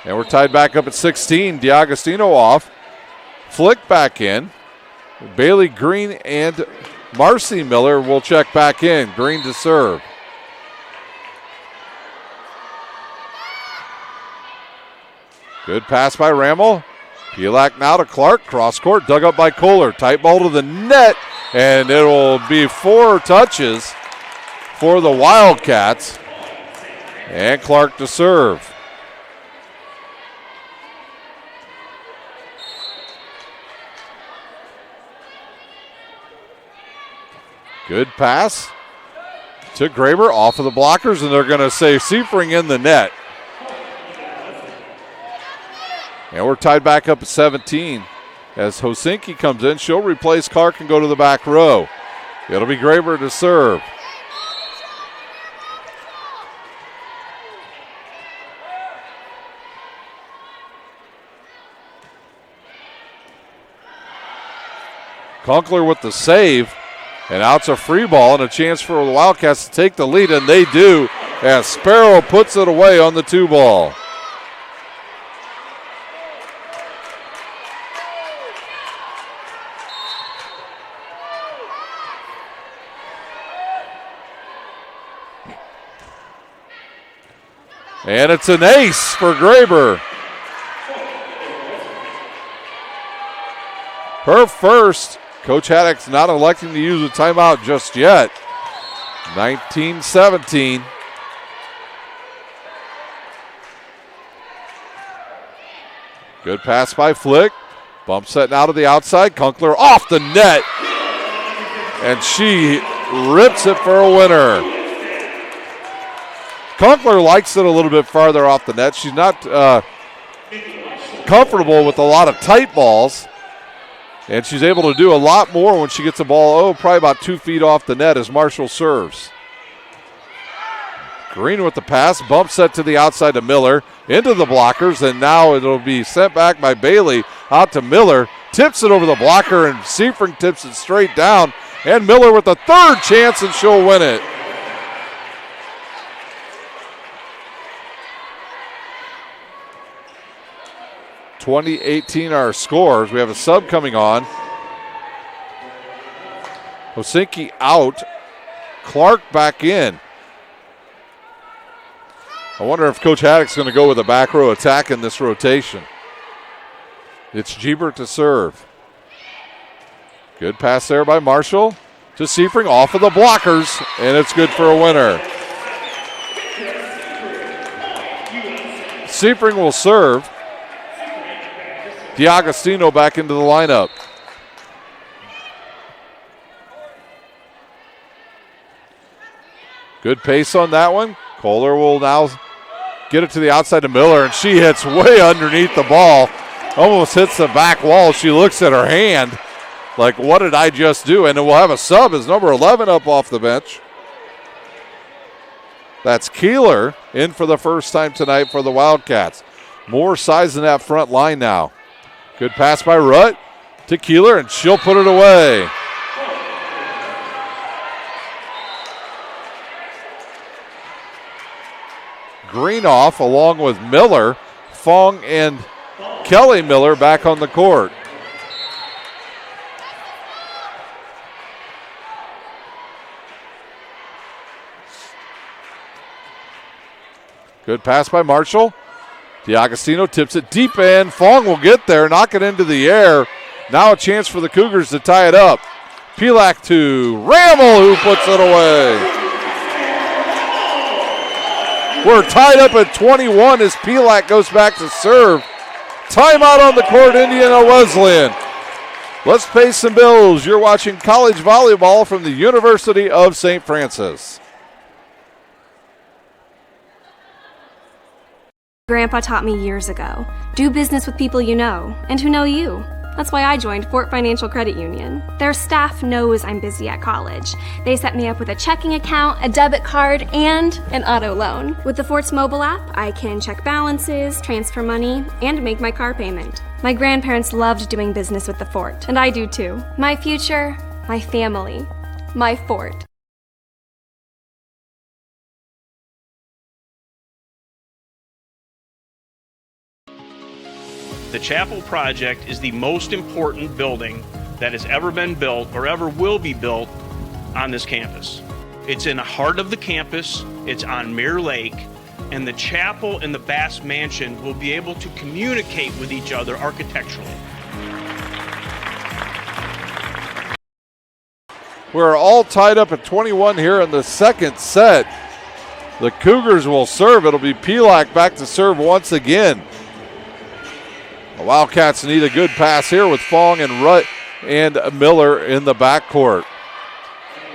And we're tied back up at 16. D'Agostino off. Flick back in. Bailey Green and Marcy Miller will check back in. Green to serve. Good pass by Rammel. Pelak now to Clark. Cross court, dug up by Kohler. Tight ball to the net, and it will be 4 touches for the Wildcats. And Clark to serve. Good pass to Graber off of the blockers, and they're going to say Seifring in the net. And we're tied back up at 17. As Hosinki comes in, she'll replace Clark and go to the back row. It'll be Graber to serve. Conkler with the save. And out's a free ball and a chance for the Wildcats to take the lead, and they do as Sparrow puts it away on the 2-ball. And it's an ace for Graber. Her first. Coach Haddock's not electing to use a timeout just yet. 19-17. Good pass by Flick. Bump set now to the outside. Kunkler off the net. And she rips it for a winner. Kunkler likes it a little bit farther off the net. She's not comfortable with a lot of tight balls. And she's able to do a lot more when she gets the ball, probably about 2 feet off the net as Marshall serves. Green with the pass, bump set to the outside to Miller, into the blockers, and now it'll be sent back by Bailey out to Miller. Tips it over the blocker, and Seifring tips it straight down. And Miller with the third chance, and she'll win it. (2018) our scores. We have a sub coming on. Hosinki out. Clark back in. I wonder if Coach Haddock's going to go with a back row attack in this rotation. It's Gebert to serve. Good pass there by Marshall to Seifring off of the blockers, and it's good for a winner. Seifring will serve. D'Agostino back into the lineup. Good pace on that one. Kohler will now get it to the outside to Miller, and she hits way underneath the ball. Almost hits the back wall. She looks at her hand like, what did I just do? And we'll have a sub as number 11 up off the bench. That's Keeler in for the first time tonight for the Wildcats. More size in that front line now. Good pass by Rutt to Keeler, and she'll put it away. Greenoff along with Miller, Fong and Kelly Miller back on the court. Good pass by Marshall. D'Agostino tips it deep in. Fong will get there, knock it into the air. Now a chance for the Cougars to tie it up. Pelak to Rammel, who puts it away. We're tied up at 21 as Pelak goes back to serve. Timeout on the court, Indiana Wesleyan. Let's pay some bills. You're watching college volleyball from the University of St. Francis. Grandpa taught me years ago, do business with people you know and who know you. That's why I joined Fort Financial Credit Union. Their staff knows I'm busy at college. They set me up with a checking account, a debit card, and an auto loan. With the Fort's mobile app, I can check balances, transfer money, and make my car payment. My grandparents loved doing business with the Fort, and I do too. My future my family, my fort. The Chapel project is the most important building that has ever been built or ever will be built on this campus. It's in the heart of the campus, it's on Mirror Lake, and the chapel and the Bass Mansion will be able to communicate with each other architecturally. We're all tied up at 21 here in the second set. The Cougars will serve. It'll be Pelak back to serve once again. The Wildcats need a good pass here with Fong and Rutt and Miller in the backcourt.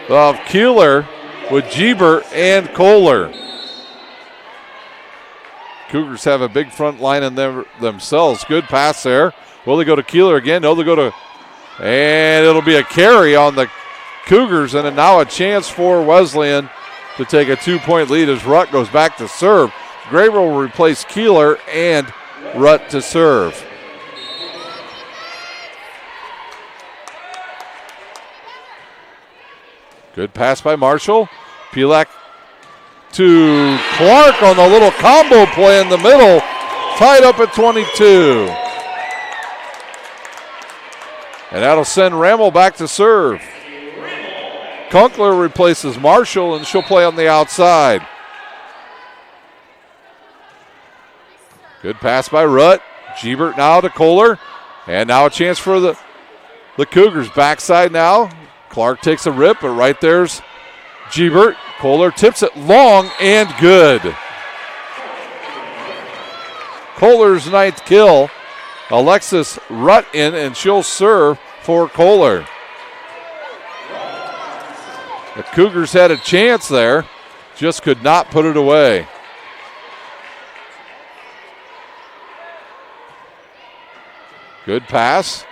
Of Keeler with Jeebert and Kohler. Cougars have a big front line in themselves. Good pass there. Will they go to Keeler again? No, they go to, and it'll be a carry on the Cougars, and now a chance for Wesleyan to take a 2-point lead as Rutt goes back to serve. Graber will replace Keeler and Rutt to serve. Good pass by Marshall. Pelak to Clark on the little combo play in the middle. Tied up at 22. And that'll send Rammel back to serve. Kunkler replaces Marshall, and she'll play on the outside. Good pass by Rutt. Jeebert now to Kohler. And now a chance for the Cougars. Backside now. Clark takes a rip, but right there's Jeebert. Kohler tips it long and good. Kohler's ninth kill. Alexis Rutt in, and she'll serve for Kohler. The Cougars had a chance there, just could not put it away. Good pass.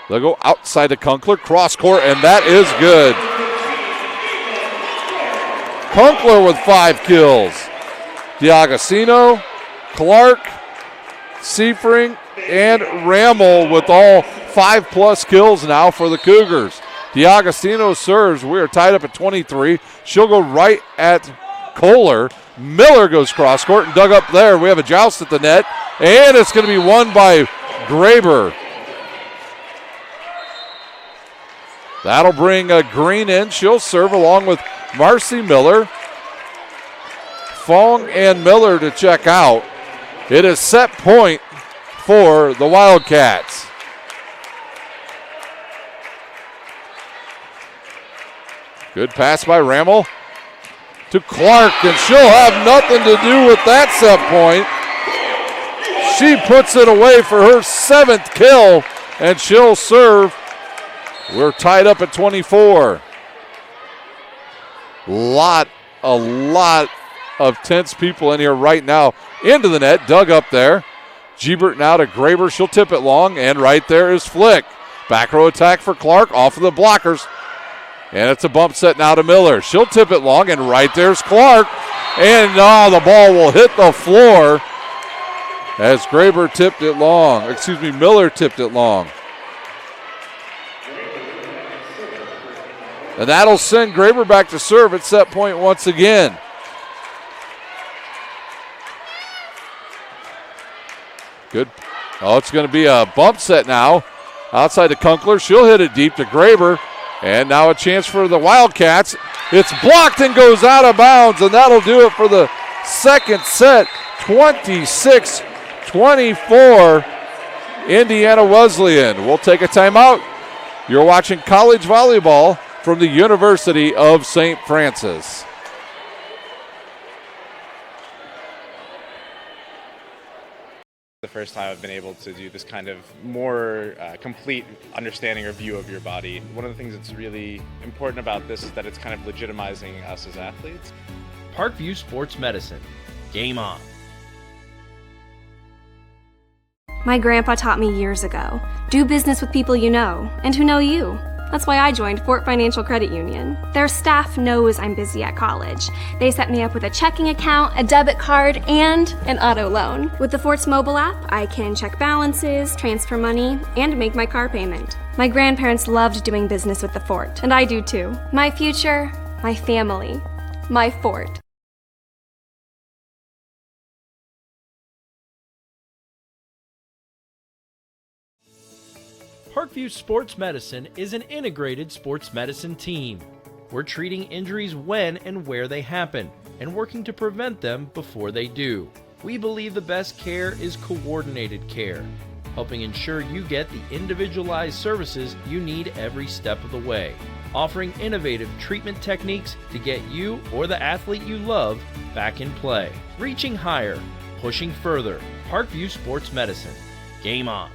They'll go outside to Kunkler, cross court, and that is good. Kunkler with 5 kills. D'Agostino, Clark, Seifring, and Rammel with all 5+ kills now for the Cougars. D'Agostino serves. We are tied up at 23. She'll go right at Kohler. Miller goes cross court and dug up there. We have a joust at the net, and it's going to be won by Graber. That'll bring Green in. She'll serve along with Marcy Miller. Fong and Miller to check out. It is set point for the Wildcats. Good pass by Rammel to Clark, and she'll have nothing to do with that set point. She puts it away for her 7th kill, and she'll serve. We're tied up at 24. A lot of tense people in here right now. Into the net, dug up there. Jeebert now to Graber. She'll tip it long, and right there is Flick. Back row attack for Clark, off of the blockers. And it's a bump set now to Miller. She'll tip it long, and right there's Clark. And the ball will hit the floor as Graber tipped it long. Miller tipped it long. And that'll send Graber back to serve at set point once again. Good. Oh, it's going to be a bump set now. Outside to Kunkler. She'll hit it deep to Graber. And now a chance for the Wildcats. It's blocked and goes out of bounds, and that'll do it for the second set. 26-24, Indiana Wesleyan. We'll take a timeout. You're watching college volleyball from the University of St. Francis. The first time I've been able to do this kind of more complete understanding or view of your body. One of the things that's really important about this is that it's kind of legitimizing us as athletes. Parkview Sports Medicine. Game on. My grandpa taught me years ago, do business with people you know and who know you. That's why I joined Fort Financial Credit Union. Their staff knows I'm busy at college. They set me up with a checking account, a debit card, and an auto loan. With the Fort's mobile app, I can check balances, transfer money, and make my car payment. My grandparents loved doing business with the Fort, and I do too. My future, my family, my Fort. Parkview Sports Medicine is an integrated sports medicine team. We're treating injuries when and where they happen and working to prevent them before they do. We believe the best care is coordinated care, helping ensure you get the individualized services you need every step of the way, offering innovative treatment techniques to get you or the athlete you love back in play. Reaching higher, pushing further. Parkview Sports Medicine. Game on.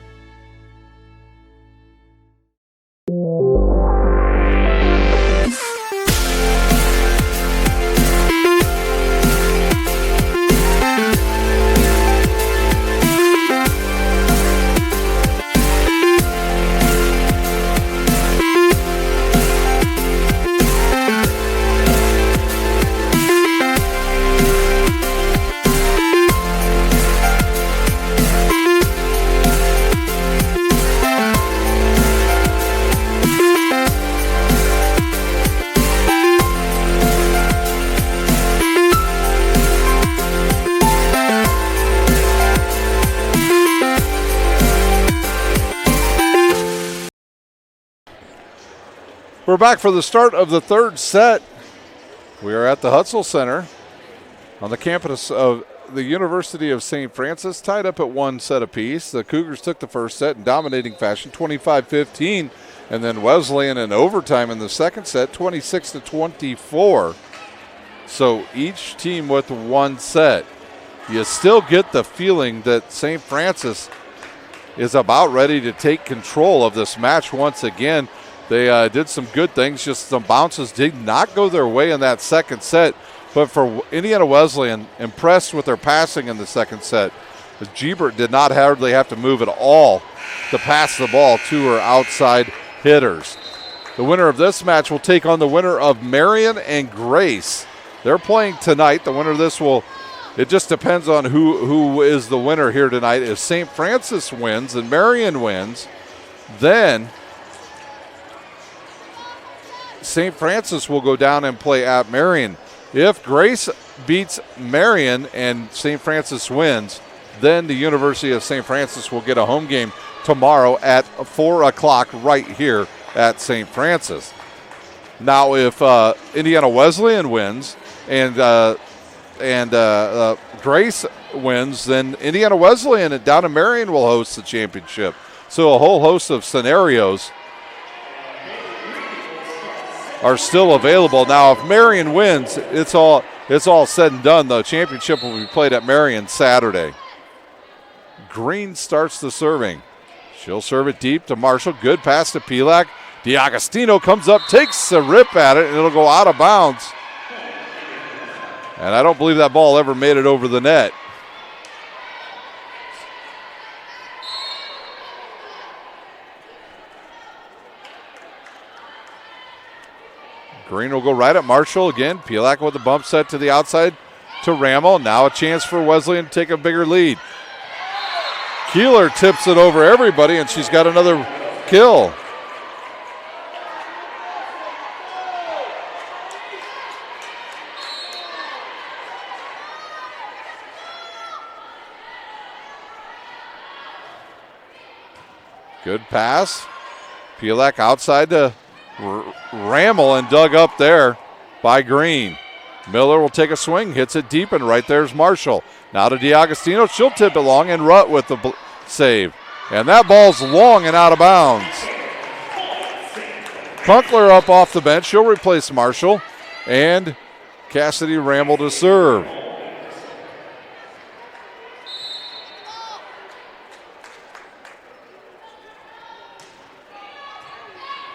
We're back for the start of the third set. We are at the Hutzel Center on the campus of the University of St. Francis, tied up at 1 set apiece. The Cougars took the first set in dominating fashion, 25-15, and then Wesleyan in overtime in the second set, 26-24. So each team with 1 set. You still get the feeling that St. Francis is about ready to take control of this match once again. They did some good things, just some bounces did not go their way in that second set. But for Indiana Wesleyan, impressed with their passing in the second set. Gebert did not hardly have to move at all to pass the ball to her outside hitters. The winner of this match will take on the winner of Marion and Grace. They're playing tonight. The winner of this it just depends on who is the winner here tonight. If St. Francis wins and Marion wins, then St. Francis will go down and play at Marion. If Grace beats Marion and St. Francis wins, then the University of St. Francis will get a home game tomorrow at 4 o'clock right here at St. Francis. Now, if Indiana Wesleyan wins and Grace wins, then Indiana Wesleyan down in Marion will host the championship. So a whole host of scenarios are still available. Now, if Marion wins, it's all said and done. The championship will be played at Marion Saturday. Green starts the serving. She'll serve it deep to Marshall. Good pass to Pilak. DiAgostino comes up, takes a rip at it, and it'll go out of bounds. And I don't believe that ball ever made it over the net. Green will go right at Marshall again. Pilak with a bump set to the outside to Rammel. Now a chance for Wesleyan to take a bigger lead. Keeler tips it over everybody, and she's got another kill. Good pass. Pilak outside to Rammel and dug up there by Green. Miller will take a swing, hits it deep, and right there's Marshall. Now to DiAgostino. She'll tip it long, and Rutt with the save. And that ball's long and out of bounds. Punkler up off the bench. She'll replace Marshall. And Cassidy Rammel to serve.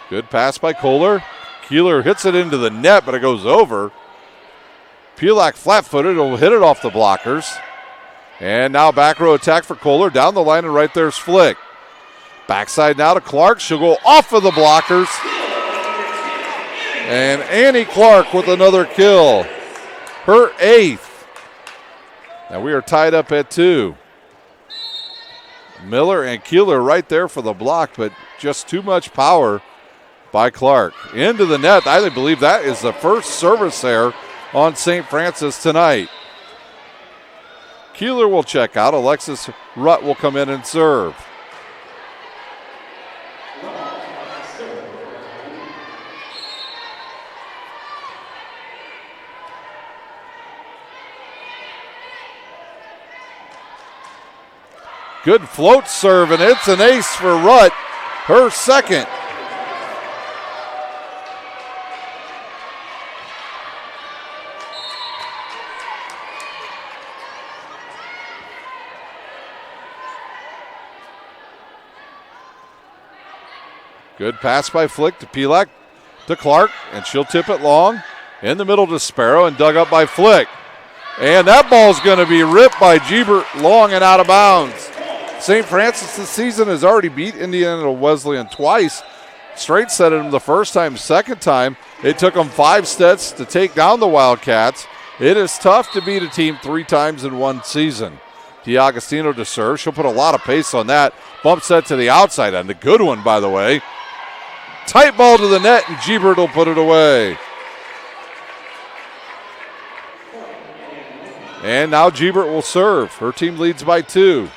Good pass by Kohler. Keeler hits it into the net, but it goes over. Pilak flat-footed, will hit it off the blockers. And now back row attack for Kohler. Down the line, and right there's Flick. Backside now to Clark. She'll go off of the blockers And Annie Clark with another kill, her 8th. Now we are tied up at 2. Miller and Keeler right there for the block, but just too much power by Clark. Into the net. I believe that is the first service there on St. Francis tonight. Keeler will check out. Alexis Rutt will come in and serve. Good float serve, and it's an ace for Rutt, her 2nd. Good pass by Flick to Pelak to Clark, and she'll tip it long. In the middle to Sparrow and dug up by Flick. And that ball's going to be ripped by Gebert long and out of bounds. St. Francis this season has already beat Indiana Wesleyan twice. Straight set them the first time, second time. It took them 5 sets to take down the Wildcats. It is tough to beat a team 3 times in one season. D'Agostino to serve. She'll put a lot of pace on that. Bump set to the outside end. A good one, by the way. Tight ball to the net, and Gebert will put it away. And now Gebert will serve. Her team leads by 2.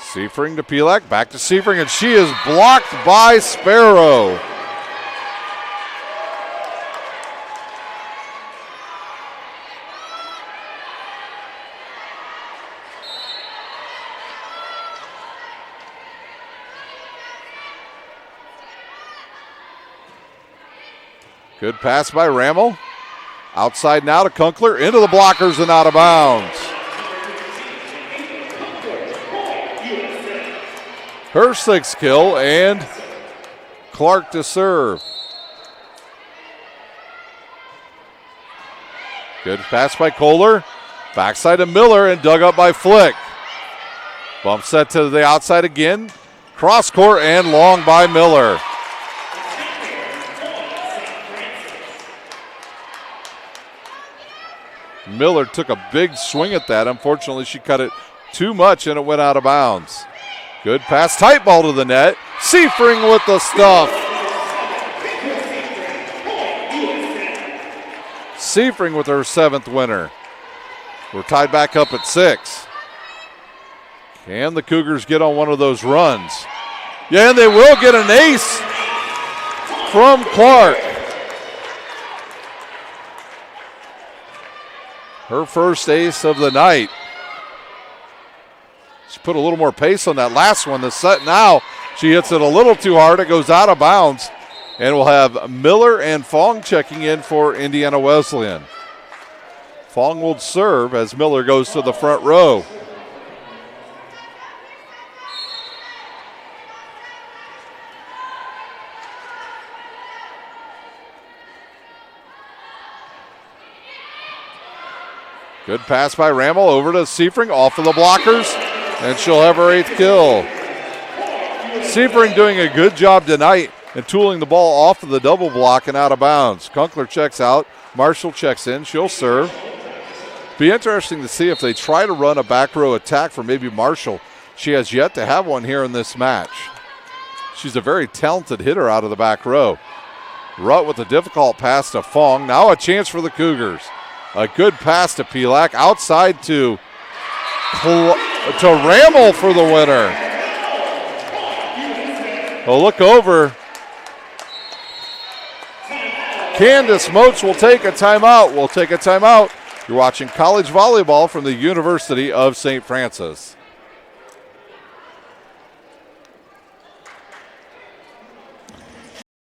Seifring to Pelak, back to Seifring, and she is blocked by Sparrow. Good pass by Rammel. Outside now to Kunkler, into the blockers and out of bounds. Her 6th kill, and Clark to serve. Good pass by Kohler. Backside to Miller and dug up by Flick. Bump set to the outside again. Cross court and long by Miller. Miller took a big swing at that. Unfortunately, she cut it too much and it went out of bounds. Good pass, tight ball to the net. Seifring with the stuff. Seifring with her 7th winner. We're tied back up at 6. Can the Cougars get on one of those runs? Yeah, and they will get an ace from Clark. Her first ace of the night. She put a little more pace on that last one. The set now, she hits it a little too hard. It goes out of bounds. And we'll have Miller and Fong checking in for Indiana Wesleyan. Fong will serve as Miller goes to the front row. Good pass by Rammel over to Seifring, off of the blockers, and she'll have her 8th kill. Seifring doing a good job tonight and tooling the ball off of the double block and out of bounds. Kunkler checks out, Marshall checks in, she'll serve. Be interesting to see if they try to run a back row attack for maybe Marshall. She has yet to have one here in this match. She's a very talented hitter out of the back row. Rutt with a difficult pass to Fong. Now a chance for the Cougars. A good pass to Pelak, outside to Rammel for the winner. A look over. Candace Moats will take a timeout. We'll take a timeout. You're watching college volleyball from the University of St. Francis.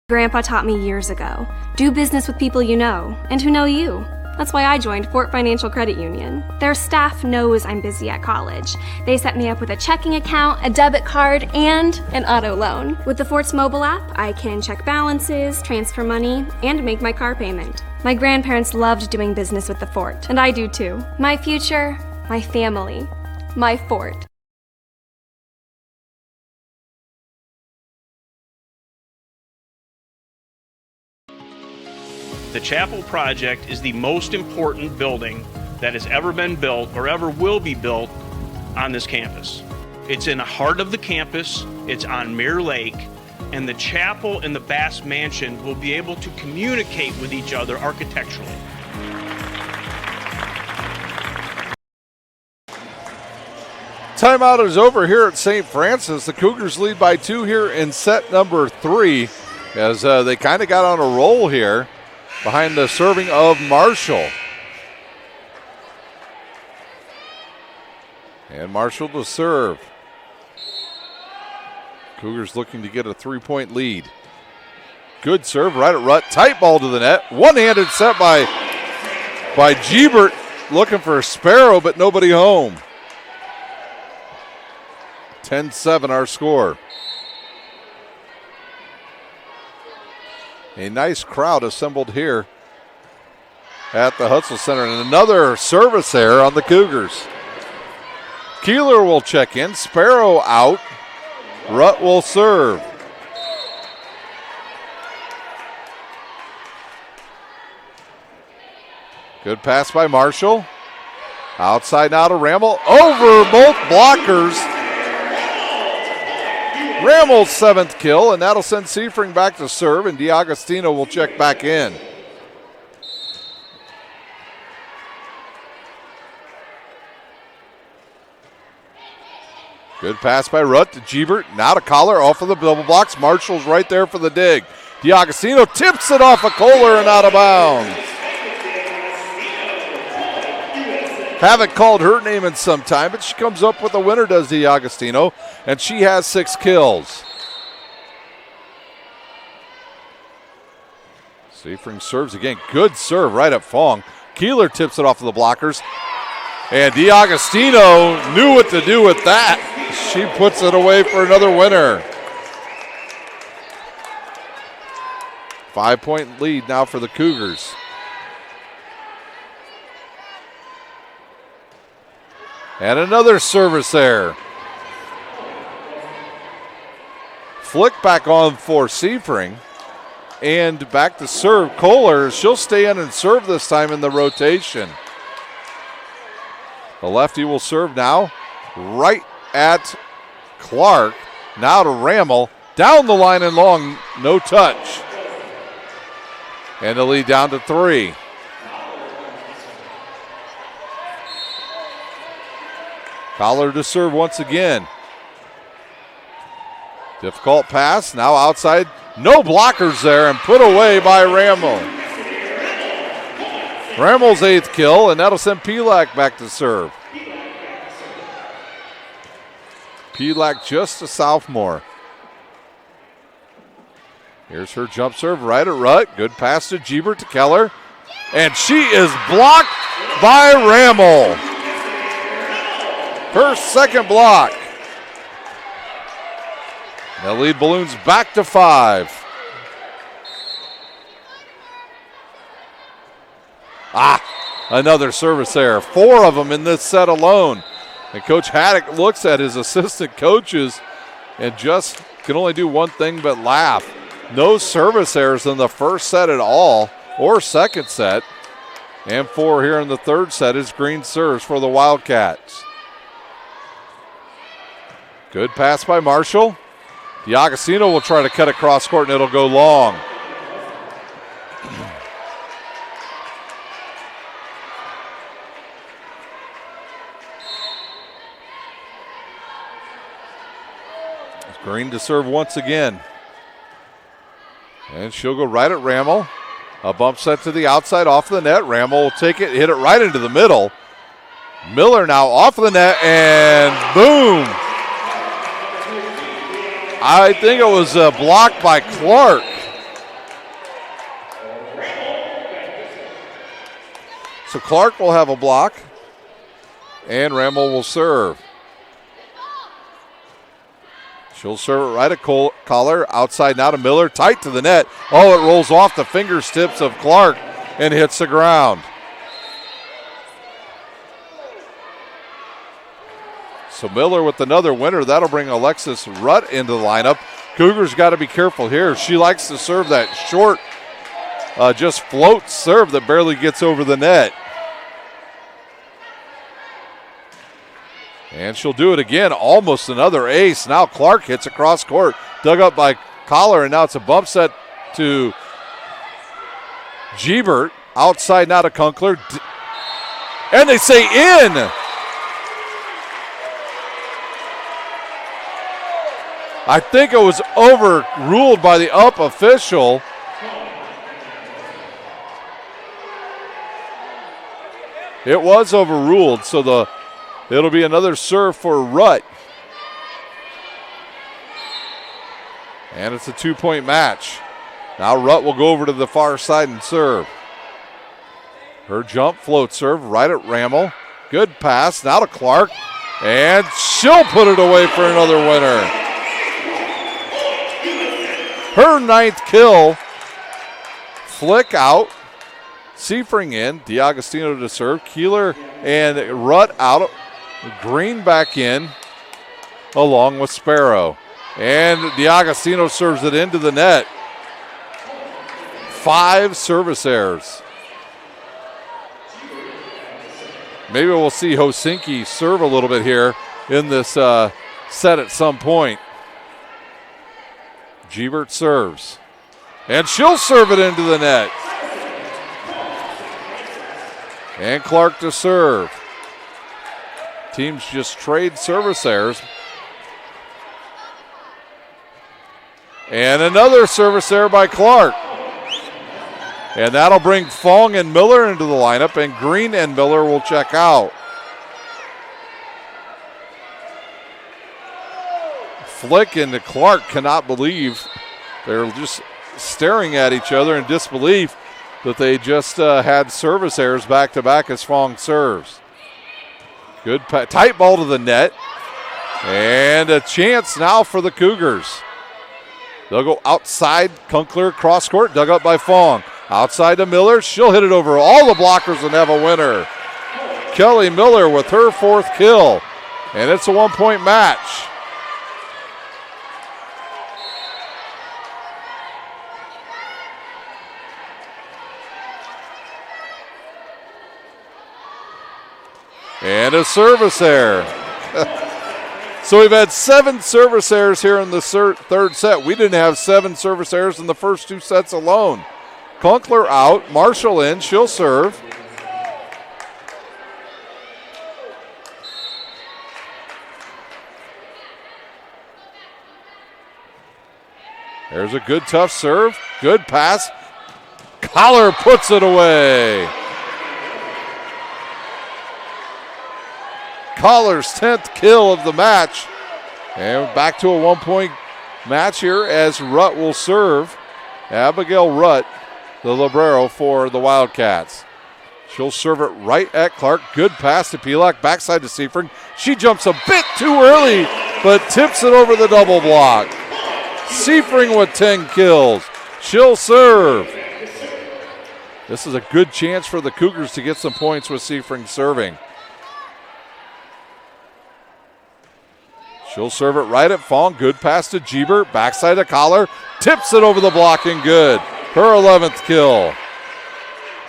Grandpa taught me years ago, do business with people you know and who know you. That's why I joined Fort Financial Credit Union. Their staff knows I'm busy at college. They set me up with a checking account, a debit card, and an auto loan. With the Fort's mobile app, I can check balances, transfer money, and make my car payment. My grandparents loved doing business with the fort, and I do too. My future, my family, my fort. The chapel project is the most important building that has ever been built or ever will be built on this campus. It's in the heart of the campus, it's on Mirror Lake, and the chapel and the Bass Mansion will be able to communicate with each other architecturally. Timeout is over here at St. Francis. The Cougars lead by 2 here in set number 3 as they kind of got on a roll here behind the serving of Marshall. And Marshall to serve. Cougars looking to get a 3-point lead. Good serve right at Rutt. Tight ball to the net. One-handed set by Gebert, looking for a Sparrow, but nobody home. 10-7 our score. A nice crowd assembled here at the Hutzel Center. And another service error on the Cougars. Keeler will check in. Sparrow out. Rutt will serve. Good pass by Marshall. Outside now to Rammel. Over both blockers. Rammel's 7th kill, and that'll send Seifring back to serve, and DiAgostino will check back in. Good pass by Rutt to Gebert. Now to Collar off of the double blocks. Marshall's right there for the dig. DiAgostino tips it off of Kohler and out of bounds. Haven't called her name in some time, but she comes up with a winner, does DiAgostino, and she has 6 kills. Seifring serves again. Good serve right at Fong. Keeler tips it off of the blockers. And DiAgostino knew what to do with that. She puts it away for another winner. 5-point lead now for the Cougars. And another service there. Flick back on for Seifring. And back to serve Kohler. She'll stay in and serve this time in the rotation. The lefty will serve now right at Clark. Now to Rammel. Down the line and long. No touch. And the lead down to 3. Collar to serve once again. Difficult pass. Now outside. No blockers there and put away by Rammel. Rammel's 8th kill, and that'll send Pelak back to serve. Pelak just a sophomore. Here's her jump serve right at Rutt. Good pass to Gebert to Keller. And she is blocked by Rammel. Her 2nd block. The lead balloons back to 5. Another service there. 4 of them in this set alone. And Coach Haddock looks at his assistant coaches and just can only do one thing but laugh. No service errors in the first set at all, or second set. And 4 here in the third set is Green serves for the Wildcats. Good pass by Marshall. DiAgostino will try to cut across court, and it'll go long. Green to serve once again. And she'll go right at Rammel. A bump set to the outside off the net. Rammel will take it, hit it right into the middle. Miller now off the net, and boom. I think it was blocked by Clark. So Clark will have a block, and Rammel will serve. She'll serve it right at Collar. Outside now to Miller. Tight to the net. Oh, it rolls off the fingertips of Clark. and hits the ground. So Miller with another winner. That'll bring Alexis Rutt into the lineup. Cougars got to be careful here. She likes to serve that short, just float serve that barely gets over the net. And she'll do it again. Almost another ace. Now Clark hits across court. Dug up by Collar, and now it's a bump set to Gebert. Outside now to Kunkler. And they say in. I think it was overruled by the up official. It was overruled, so it'll be another serve for Rutt. And it's a 2-point match. Now Rutt will go over to the far side and serve. Her jump float serve right at Rammel. Good pass, now to Clark. And she'll put it away for another winner. Her 9th kill. Flick out. Seifring in. DiAgostino to serve. Keeler and Rutt out. Green back in along with Sparrow. And DiAgostino serves it into the net. 5 service errors. Maybe we'll see Hosinki serve a little bit here in this set at some point. Gebert serves. And she'll serve it into the net. And Clark to serve. Teams just trade service errors. And another service error by Clark. And that'll bring Fong and Miller into the lineup, and Green and Miller will check out. Flick and Clark cannot believe. They're just staring at each other in disbelief that they just had service errors back-to-back as Fong serves. Good tight ball to the net. And a chance now for the Cougars. They'll go outside. Kunkler cross court, dug up by Fong. Outside to Miller. She'll hit it over all the blockers and have a winner. Kelly Miller with her 4th kill. And it's a 1-point match. And a service error. So we've had 7 service errors here in the third set. We didn't have 7 service errors in the first 2 sets alone. Kunkler out, Marshall in, she'll serve. There's a good tough serve, good pass. Collar puts it away. Collar's 10th kill of the match. And back to a 1-point match here as Rutt will serve. Abigail Rutt, the libero for the Wildcats. She'll serve it right at Clark. Good pass to Pelak, backside to Seifring. She jumps a bit too early, but tips it over the double block. Seifring with 10 kills. She'll serve. This is a good chance for the Cougars to get some points with Seifring serving. She'll serve it right at Fong. Good pass to Gebert. Backside to Collar. Tips it over the block and good. Her 11th kill.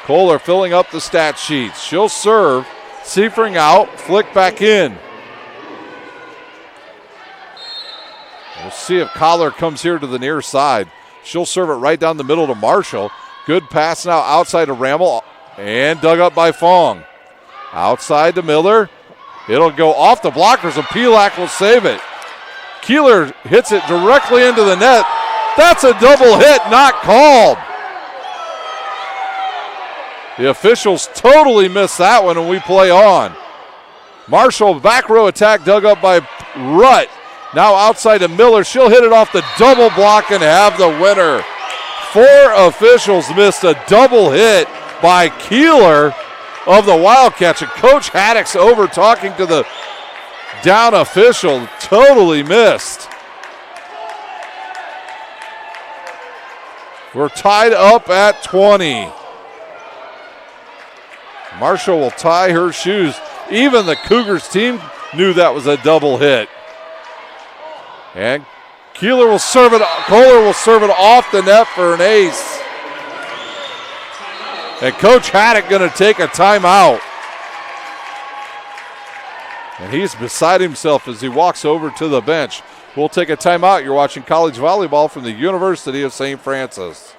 Kohler filling up the stat sheets. She'll serve. Seifring out. Flick back in. We'll see if Collar comes here to the near side. She'll serve it right down the middle to Marshall. Good pass now outside to Rammel. And dug up by Fong. Outside to Miller. It'll go off the blockers, and Pelak will save it. Keeler hits it directly into the net. That's a double hit, not called. The officials totally missed that one, and we play on. Marshall, back row attack dug up by Rutt. Now outside to Miller. She'll hit it off the double block and have the winner. 4 officials missed a double hit by Keeler of the Wildcats. And Coach Haddock's over talking to the down official. Totally missed. We're tied up at 20. Marshall will tie her shoes. Even the Cougars team knew that was a double hit. And Kohler will serve it off the net for an ace. And Coach Haddock going to take a timeout. And he's beside himself as he walks over to the bench. We'll take a timeout. You're watching college volleyball from the University of St. Francis.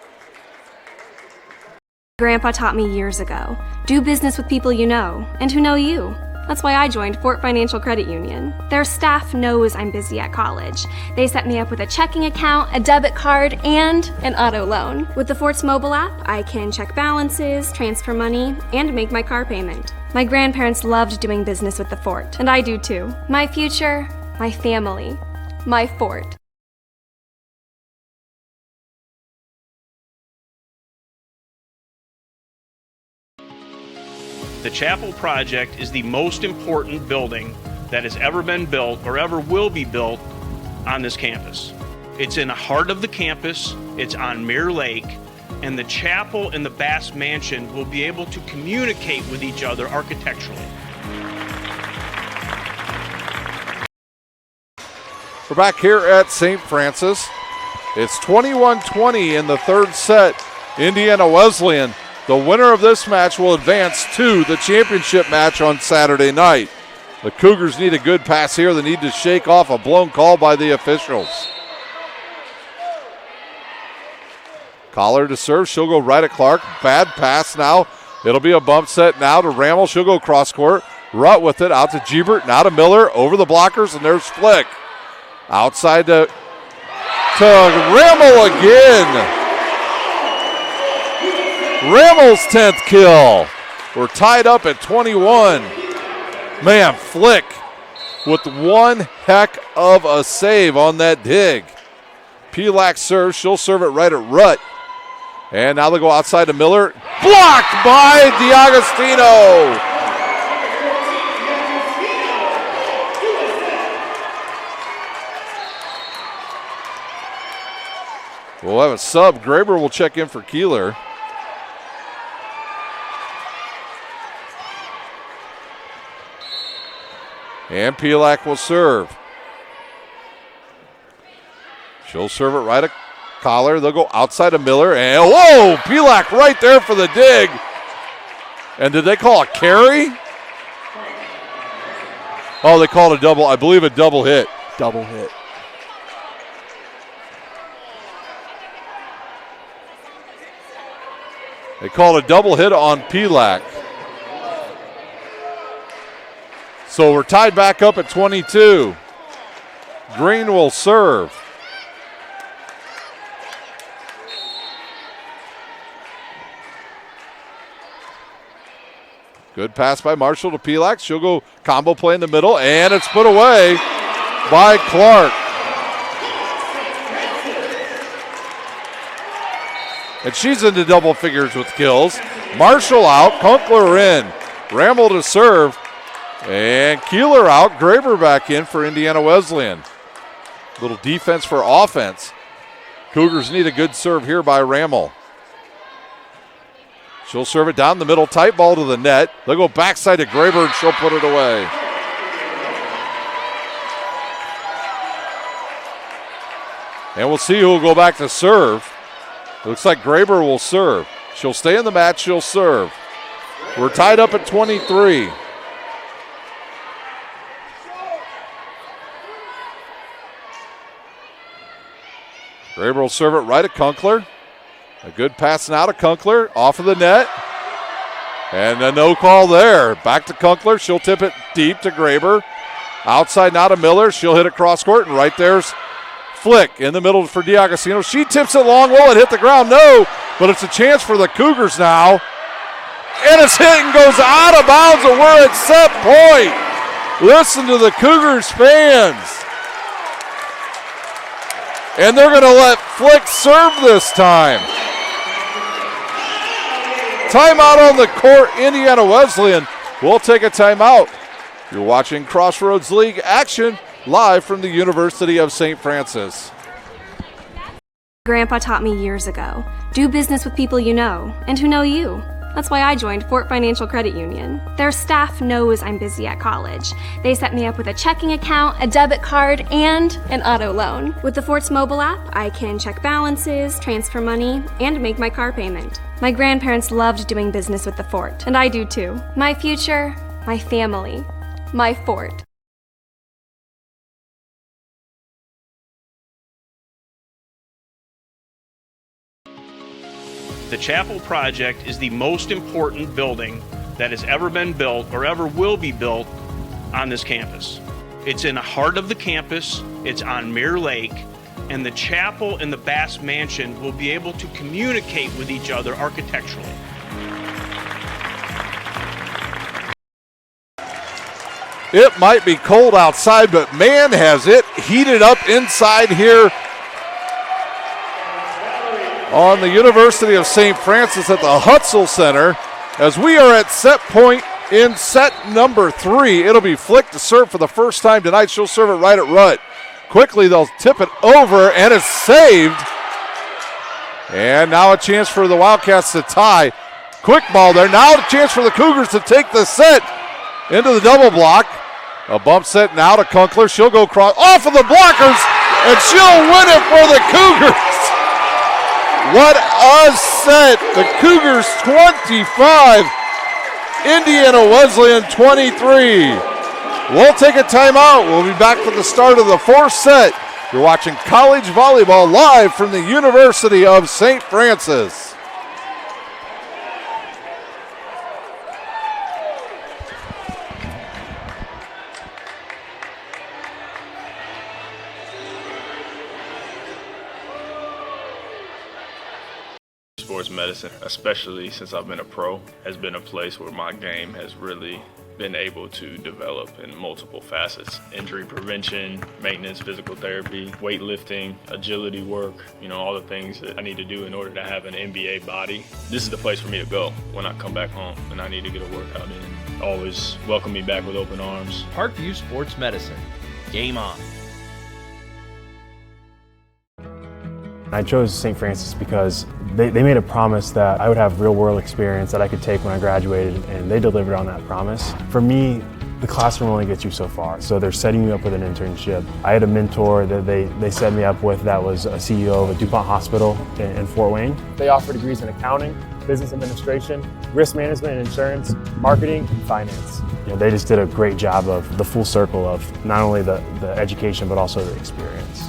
Grandpa taught me years ago, do business with people you know and who know you. That's why I joined Fort Financial Credit Union. Their staff knows I'm busy at college. They set me up with a checking account, a debit card, and an auto loan. With the Fort's mobile app, I can check balances, transfer money, and make my car payment. My grandparents loved doing business with the Fort, and I do too. My future, my family, my Fort. The Chapel project is the most important building that has ever been built or ever will be built on this campus. It's in the heart of the campus, it's on Mirror Lake, and the chapel and the Bass Mansion will be able to communicate with each other architecturally. We're back here at St. Francis. It's 21-20 in the third set. Indiana Wesleyan. The winner of this match will advance to the championship match on Saturday night. The Cougars need a good pass here. They need to shake off a blown call by the officials. Kohler to serve. She'll go right at Clark. Bad pass now. It'll be a bump set now to Rammel. She'll go cross court. Rutt with it out to Gebert. Now to Miller. Over the blockers, and there's Flick. Outside to Rammel again. Rammel's 10th kill. We're tied up at 21. Man, Flick with one heck of a save on that dig. Pelak serves. She'll serve it right at Rutt. And now they go outside to Miller. Blocked by DiAgostino. We'll have a sub. Graber will check in for Keeler. And Pelak will serve. She'll serve it right at Kohler. They'll go outside of Miller. And whoa, Pelak right there for the dig. And did they call a carry? Oh, they called a double, I believe a double hit. Double hit. They called a double hit on Pelak. So we're tied back up at 22. Green will serve. Good pass by Marshall to Pelak. She'll go combo play in the middle, and it's put away by Clark. And she's into double figures with kills. Marshall out, Kunkler in. Rammel to serve. And Keeler out, Graber back in for Indiana Wesleyan. Little defense for offense. Cougars need a good serve here by Rammel. She'll serve it down the middle, tight ball to the net. They'll go backside to Graber and she'll put it away. And we'll see who will go back to serve. It looks like Graber will serve. She'll stay in the match, she'll serve. We're tied up at 23. Graber will serve it right at Kunkler. A good pass now to Kunkler, off of the net. And a no call there. Back to Kunkler. She'll tip it deep to Graber. Outside now to Miller. She'll hit it cross court, and right there's Flick in the middle for DiAgostino. She tips it long. Will it hit the ground? No, but it's a chance for the Cougars now. And it's hit and goes out of bounds, and we're at set point. Listen to the Cougars fans. And they're going to let Flick serve this time. Timeout on the court, Indiana Wesleyan. We'll take a timeout. You're watching Crossroads League action live from the University of St. Francis. Grandpa taught me years ago, do business with people you know and who know you. That's why I joined Fort Financial Credit Union. Their staff knows I'm busy at college. They set me up with a checking account, a debit card, and an auto loan. With the Fort's mobile app, I can check balances, transfer money, and make my car payment. My grandparents loved doing business with the Fort, and I do too. My future, my family, my Fort. The Chapel project is the most important building that has ever been built or ever will be built on this campus. It's in the heart of the campus, it's on Mirror Lake, and the chapel and the Bass Mansion will be able to communicate with each other architecturally. It might be cold outside, but man, has it heated up inside here on the University of St. Francis at the Hutzel Center as we are at set point in set number 3. It'll be Flick to serve for the first time tonight. She'll serve it right at Rutt. Quickly, they'll tip it over, and it's saved. And now a chance for the Wildcats to tie. Quick ball there. Now a chance for the Cougars to take the set into the double block. A bump set now to Kunkler. She'll go off of the blockers, and she'll win it for the Cougars. What a set. The Cougars 25, Indiana Wesleyan 23. We'll take a timeout. We'll be back for the start of the 4th set. You're watching college volleyball live from the University of St. Francis. Sports medicine, especially since I've been a pro, has been a place where my game has really been able to develop in multiple facets. Injury prevention, maintenance, physical therapy, weightlifting, agility work, all the things that I need to do in order to have an NBA body. This is the place for me to go when I come back home and I need to get a workout in. Always welcome me back with open arms. Parkview Sports Medicine. Game on. I chose St. Francis because they made a promise that I would have real-world experience that I could take when I graduated, and they delivered on that promise. For me, the classroom only gets you so far, so they're setting you up with an internship. I had a mentor that they set me up with that was a CEO of a DuPont hospital in Fort Wayne. They offer degrees in accounting, business administration, risk management and insurance, marketing, and finance. They just did a great job of the full circle of not only the education, but also the experience.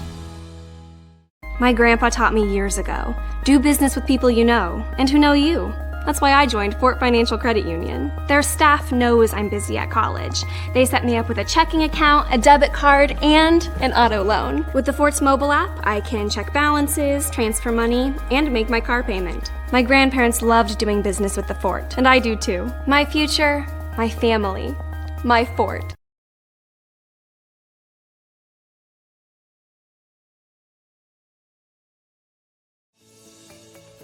My grandpa taught me years ago, do business with people you know and who know you. That's why I joined Fort Financial Credit Union. Their staff knows I'm busy at college. They set me up with a checking account, a debit card, and an auto loan. With the Fort's mobile app, I can check balances, transfer money, and make my car payment. My grandparents loved doing business with the Fort, and I do too. My future, my family, my Fort.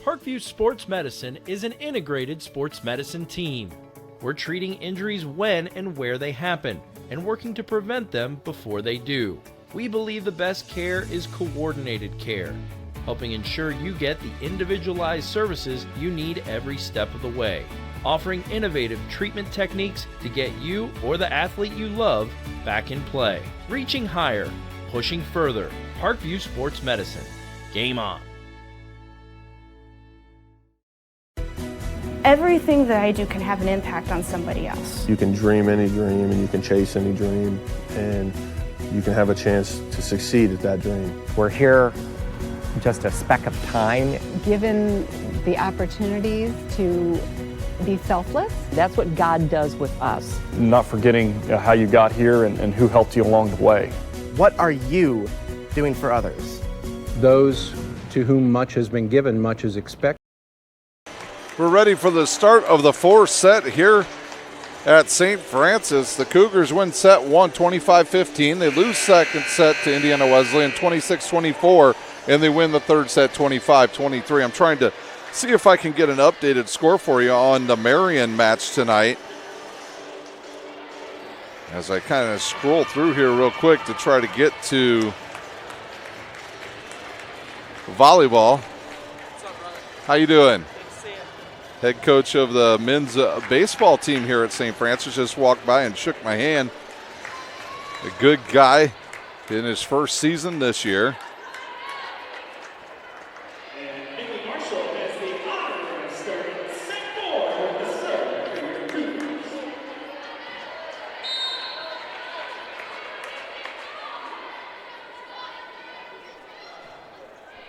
Parkview Sports Medicine is an integrated sports medicine team. We're treating injuries when and where they happen and working to prevent them before they do. We believe the best care is coordinated care, helping ensure you get the individualized services you need every step of the way, offering innovative treatment techniques to get you or the athlete you love back in play. Reaching higher, pushing further. Parkview Sports Medicine. Game on. Everything that I do can have an impact on somebody else. You can dream any dream and you can chase any dream and you can have a chance to succeed at that dream. We're here just a speck of time. Given the opportunities to be selfless. That's what God does with us. Not forgetting how you got here and who helped you along the way. What are you doing for others? Those to whom much has been given, much is expected. We're ready for the start of the 4th set here at St. Francis. The Cougars win set 1, 25-15. They lose second set to Indiana Wesleyan 26-24, and they win the 3rd set 25-23. I'm trying to see if I can get an updated score for you on the Marion match tonight. As I kind of scroll through here real quick to try to get to volleyball. What's up, brother? How you doing? head coach of the men's baseball team here at St. Francis, just walked by and shook my hand. A good guy in his first season this year.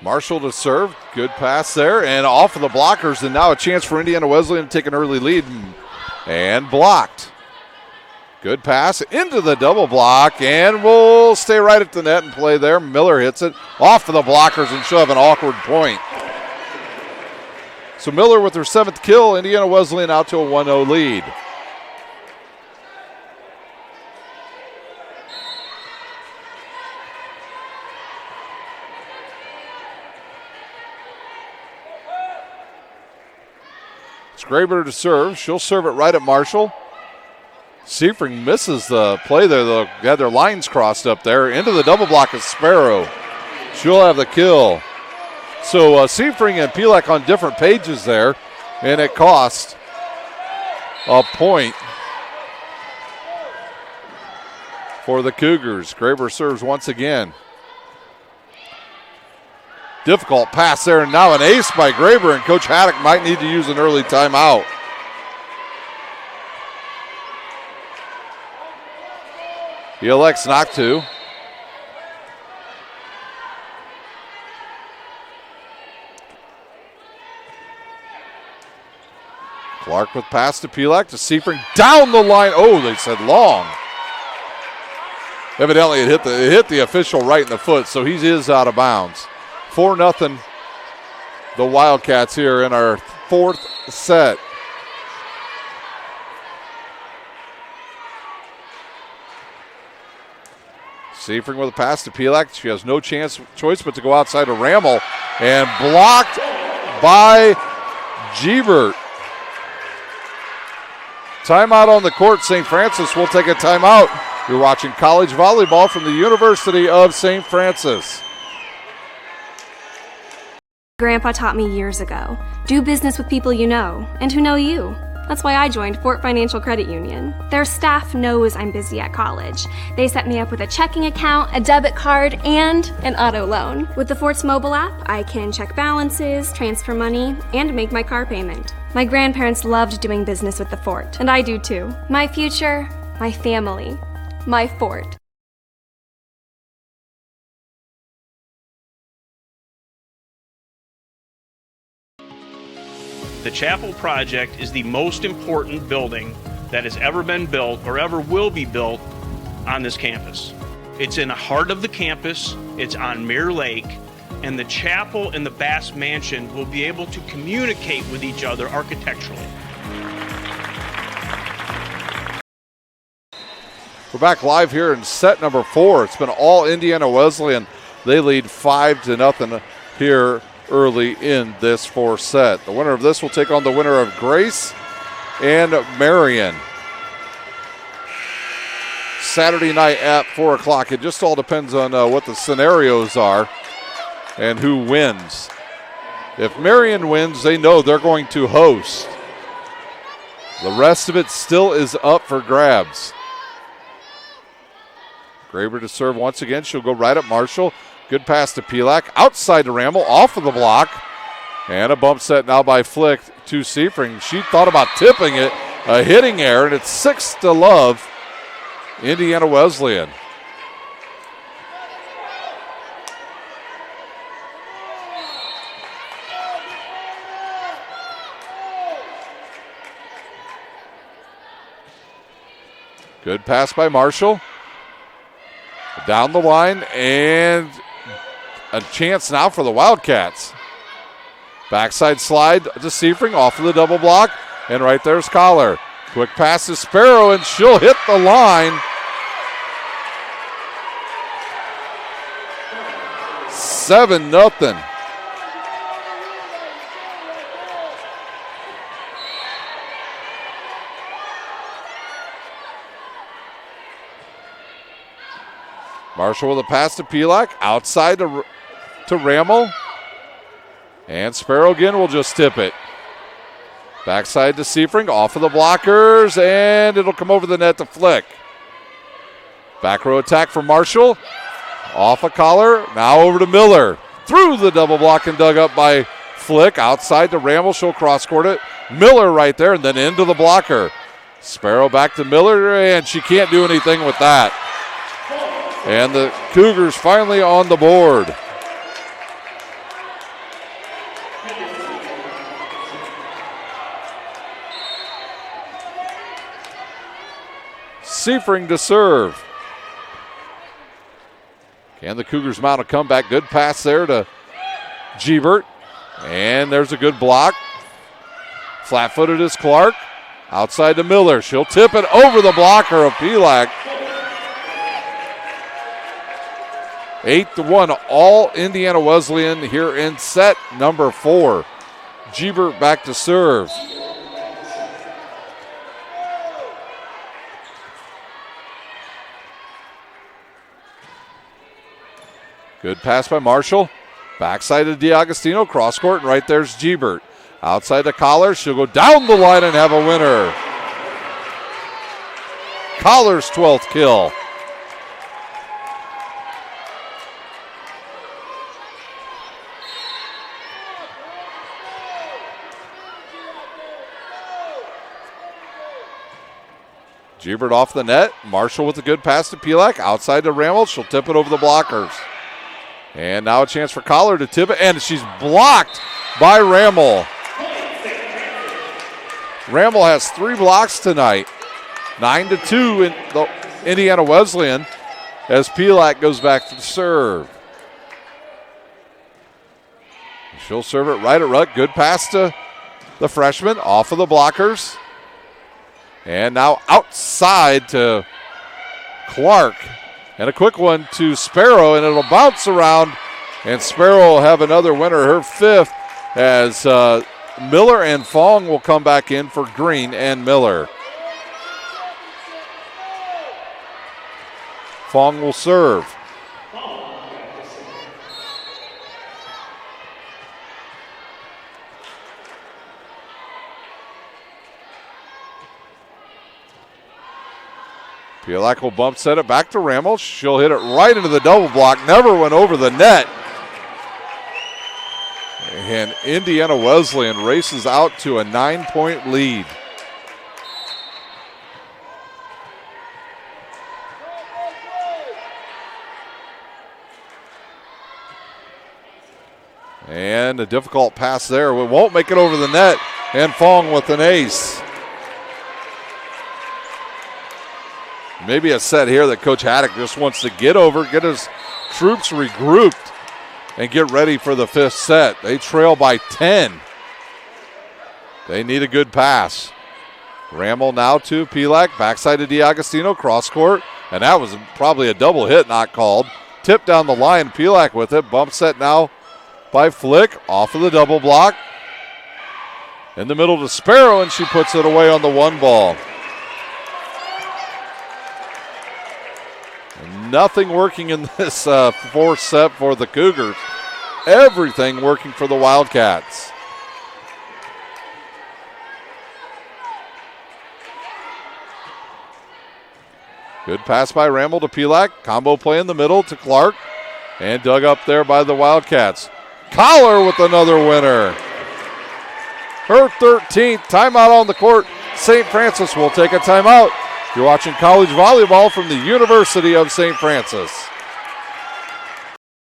Marshall to serve. Good pass there and off of the blockers, and now a chance for Indiana Wesleyan to take an early lead and blocked. Good pass into the double block, and we'll stay right at the net and play there. Miller hits it off of the blockers, and she'll have an awkward point. So Miller with her 7th kill, Indiana Wesleyan out to a 1-0 lead. Graber to serve. She'll serve it right at Marshall. Seifring misses the play there. They had their lines crossed up there. Into the double block of Sparrow. She'll have the kill. So Seifring and Pilek on different pages there, and it cost a point for the Cougars. Graber serves once again. Difficult pass there, and now an ace by Graber, and Coach Haddock might need to use an early timeout. He elects not to. Clark with pass to Pilek to Seifring down the line. Oh, they said long. Evidently it hit the official right in the foot, so he is out of bounds. 4-0 the Wildcats here in our 4th set. Seifring with a pass to Pilek. She has no choice but to go outside to Rammel, and blocked by Gebert. Timeout on the court. St. Francis will take a timeout. You're watching college volleyball from the University of St. Francis. Grandpa taught me years ago, do business with people you know and who know you. That's why I joined Fort Financial Credit Union. Their staff knows I'm busy at college. They set me up with a checking account, a debit card, and an auto loan. With the Fort's mobile app, I can check balances, transfer money, and make my car payment. My grandparents loved doing business with the Fort, and I do too. My future, my family, my Fort. The Chapel project is the most important building that has ever been built or ever will be built on this campus. It's in the heart of the campus, it's on Mirror Lake, and the chapel and the Bass Mansion will be able to communicate with each other architecturally. We're back live here in set number 4. It's been all Indiana Wesleyan. They lead 5-0 here early in this 4th set. The winner of this will take on the winner of Grace and Marion. Saturday night at 4 o'clock. It just all depends on what the scenarios are and who wins. If Marion wins, they know they're going to host. The rest of it still is up for grabs. Graber to serve once again. She'll go right at Marshall. Good pass to Pilek. Outside to Rammel. Off of the block. And a bump set now by Flick to Seifring. She thought about tipping it. A hitting error, and it's 6-0 Indiana Wesleyan. Good pass by Marshall. Down the line, and a chance now for the Wildcats. Backside slide to Seifring, off of the double block, and right there's Collar. Quick pass to Sparrow, and she'll hit the line. 7-0. Marshall with a pass to Pilek, outside to Rammel. And Sparrow again will just tip it. Backside to Seifring, off of the blockers, and it'll come over the net to Flick. Back row attack for Marshall. Off a collar, now over to Miller. Through the double block and dug up by Flick. Outside to Ramble, she'll cross-court it. Miller right there, and then into the blocker. Sparrow back to Miller, and she can't do anything with that. And the Cougars finally on the board. Seifring to serve. Can the Cougars mount a comeback? Good pass there to Gebert. And there's a good block. Flat-footed is Clark. Outside to Miller. She'll tip it over the blocker of Pelak. 8-1, all Indiana Wesleyan here in set number 4. Gebert back to serve. Good pass by Marshall. Backside to DiAgostino, cross court, and right there's Gebert. Outside to Collar, she'll go down the line and have a winner. Collar's 12th kill. Gebert off the net. Marshall with a good pass to Pelak. Outside to Ramel. She'll tip it over the blockers. And now a chance for Collar to tip it, and she's blocked by Ramel. Ramel has 3 blocks tonight. 9-2 in the Indiana Wesleyan as Pelak goes back to serve. She'll serve it right at Ruck. Good pass to the freshman off of the blockers. And now outside to Clark. And a quick one to Sparrow, and it'll bounce around. And Sparrow will have another winner, her 5th, as Miller and Fong will come back in for Green and Miller. Fong will serve. Pelak will bump set it back to Ramel. She'll hit it right into the double block. Never went over the net. And Indiana Wesleyan races out to a 9-point lead. And a difficult pass there. We won't make it over the net. And Fong with an ace. Maybe a set here that Coach Haddock just wants to get over, get his troops regrouped, and get ready for the 5th set. They trail by 10. They need a good pass. Ramel now to Pelak, backside to DiAgostino, cross court, and that was probably a double hit not called. Tip down the line, Pelak with it. Bump set now by Flick, off of the double block. In the middle to Sparrow, and she puts it away on the 1 ball. Nothing working in this 4th set for the Cougars. Everything working for the Wildcats. Good pass by Ramel to Pelak. Combo play in the middle to Clark. And dug up there by the Wildcats. Collar with another winner. Her 13th timeout on the court. St. Francis will take a timeout. You're watching college volleyball from the University of St. Francis.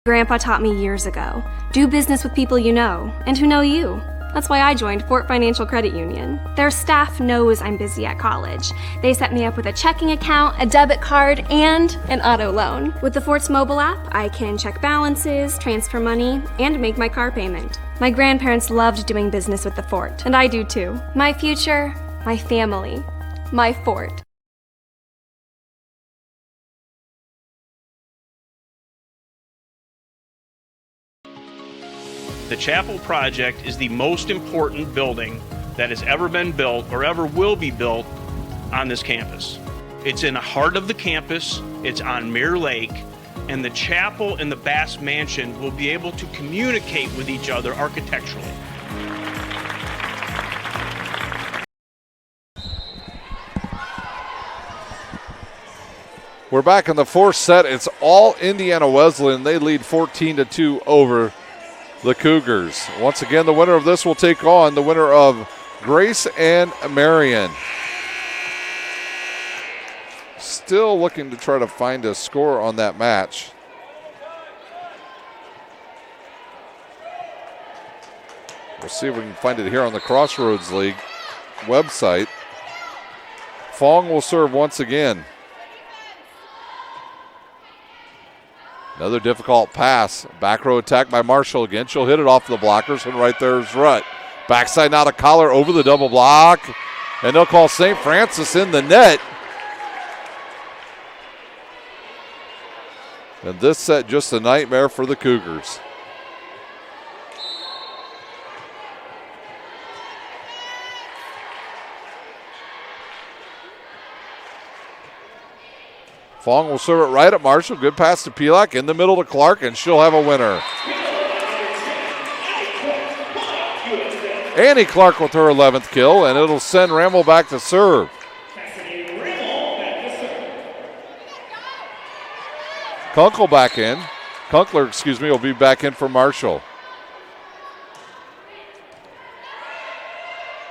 Grandpa taught me years ago, do business with people you know and who know you. That's why I joined Fort Financial Credit Union. Their staff knows I'm busy at college. They set me up with a checking account, a debit card, and an auto loan. With the Fort's mobile app, I can check balances, transfer money, and make my car payment. My grandparents loved doing business with the Fort, and I do too. My future, my family, my Fort. The Chapel project is the most important building that has ever been built or ever will be built on this campus. It's in the heart of the campus, it's on Mirror Lake, and the chapel and the Bass Mansion will be able to communicate with each other architecturally. We're back in the fourth set. It's all Indiana Wesleyan. They lead 14-2 over the Cougars. Once again, the winner of this will take on the winner of Grace and Marion. Still looking to try to find a score on that match. We'll see if we can find it here on the Crossroads League website. Fong will serve once again. Another difficult pass. Back row attack by Marshall again. She'll hit it off the blockers, and right there is Rutt. Backside now to Collar over the double block. And they'll call St. Francis in the net. And this set just a nightmare for the Cougars. Fong will serve it right at Marshall. Good pass to Pelak in the middle to Clark, and she'll have a winner. Annie Clark with her 11th kill, and it'll send Ramel back to serve. Kunkel back in. Kunkler, will be back in for Marshall.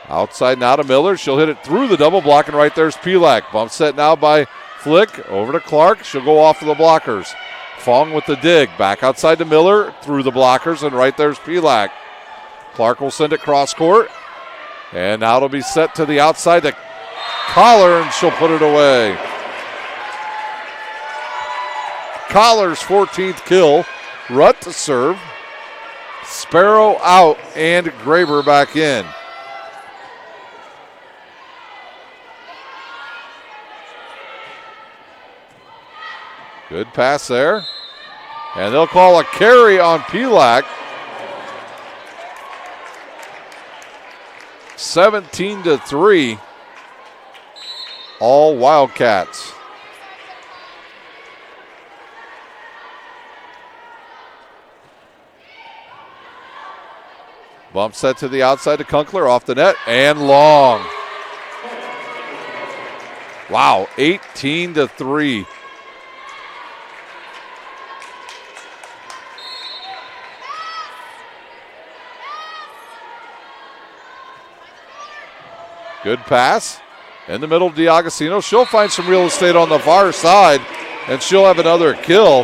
Outside now to Miller. She'll hit it through the double block, and right there's Pelak. Bump set now by Flick over to Clark. She'll go off of the blockers. Fong with the dig. Back outside to Miller. Through the blockers, and right there's Pelak. Clark will send it cross court. And now it'll be set to the outside to Collar, and she'll put it away. Collar's 14th kill. Rutt to serve. Sparrow out, and Graber back in. Good pass there. And they'll call a carry on Pelak. 17-3. All Wildcats. Bump set to the outside to Kunkler, off the net, and long. Wow, 18-3. Good pass. In the middle, D'Agostino. She'll find some real estate on the far side, and she'll have another kill.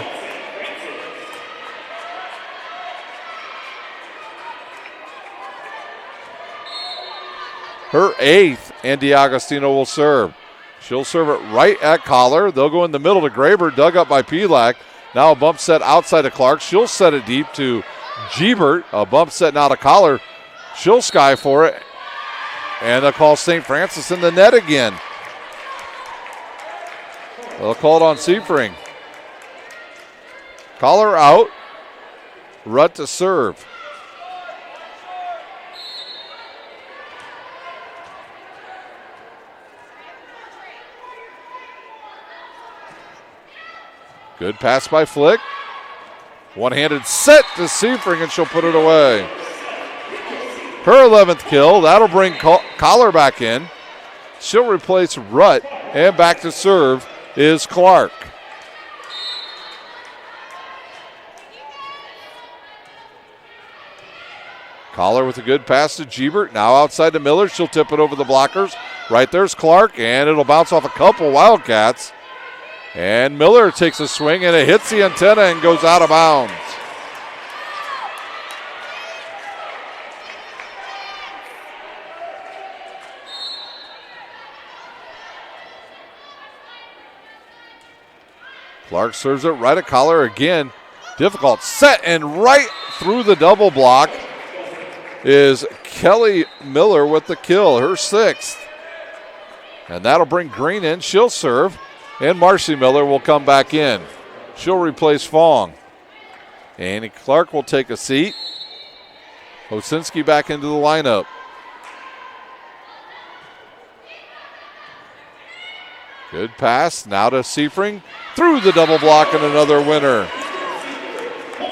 Her 8th, and D'Agostino will serve. She'll serve it right at Collar. They'll go in the middle to Graber, dug up by Pelak. Now a bump set outside of Clark. She'll set it deep to Gebert. A bump set now to Collar. She'll sky for it. And they'll call St. Francis in the net again. They'll call it on Seifring. Collar out. Rutt to serve. Good pass by Flick. One-handed set to Seifring, and she'll put it away. Her 11th kill. That'll bring Collar back in. She'll replace Rutt, and back to serve is Clark. Collar with a good pass to Gebert. Now outside to Miller. She'll tip it over the blockers. Right there's Clark, and it'll bounce off a couple Wildcats. And Miller takes a swing, and it hits the antenna and goes out of bounds. Clark serves it right at Collar again. Difficult set, and right through the double block is Kelly Miller with the kill, her 6th. And that'll bring Green in. She'll serve, and Marcy Miller will come back in. She'll replace Fong. Annie Clark will take a seat. Osinski back into the lineup. Good pass, now to Seifring. Through the double block, and another winner.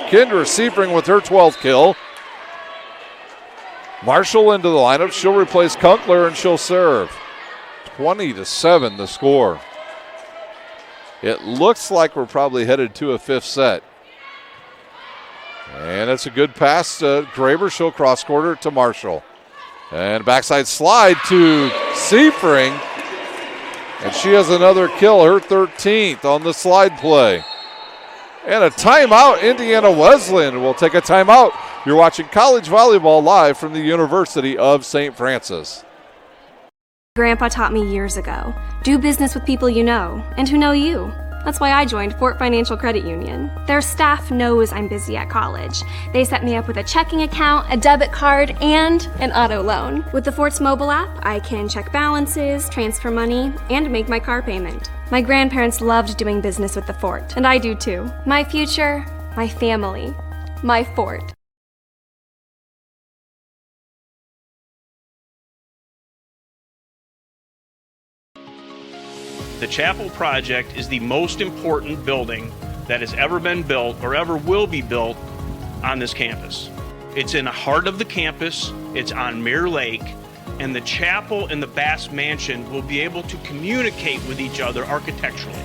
Kendra Seifring with her 12th kill. Marshall into the lineup. She'll replace Kunkler, and she'll serve. 20-7 the score. It looks like we're probably headed to a fifth set. And it's a good pass to Graber. She'll cross quarter to Marshall. And backside slide to Seifring. And she has another kill, her 13th on the slide play. And a timeout, Indiana Wesleyan will take a timeout. You're watching college volleyball live from the University of St. Francis. Grandpa taught me years ago, do business with people you know and who know you. That's why I joined Fort Financial Credit Union. Their staff knows I'm busy at college. They set me up with a checking account, a debit card, and an auto loan. With the Fort's mobile app, I can check balances, transfer money, and make my car payment. My grandparents loved doing business with the Fort, and I do too. My future, my family, my Fort. The Chapel project is the most important building that has ever been built or ever will be built on this campus. It's in the heart of the campus, it's on Mirror Lake, and the chapel and the Bass Mansion will be able to communicate with each other architecturally.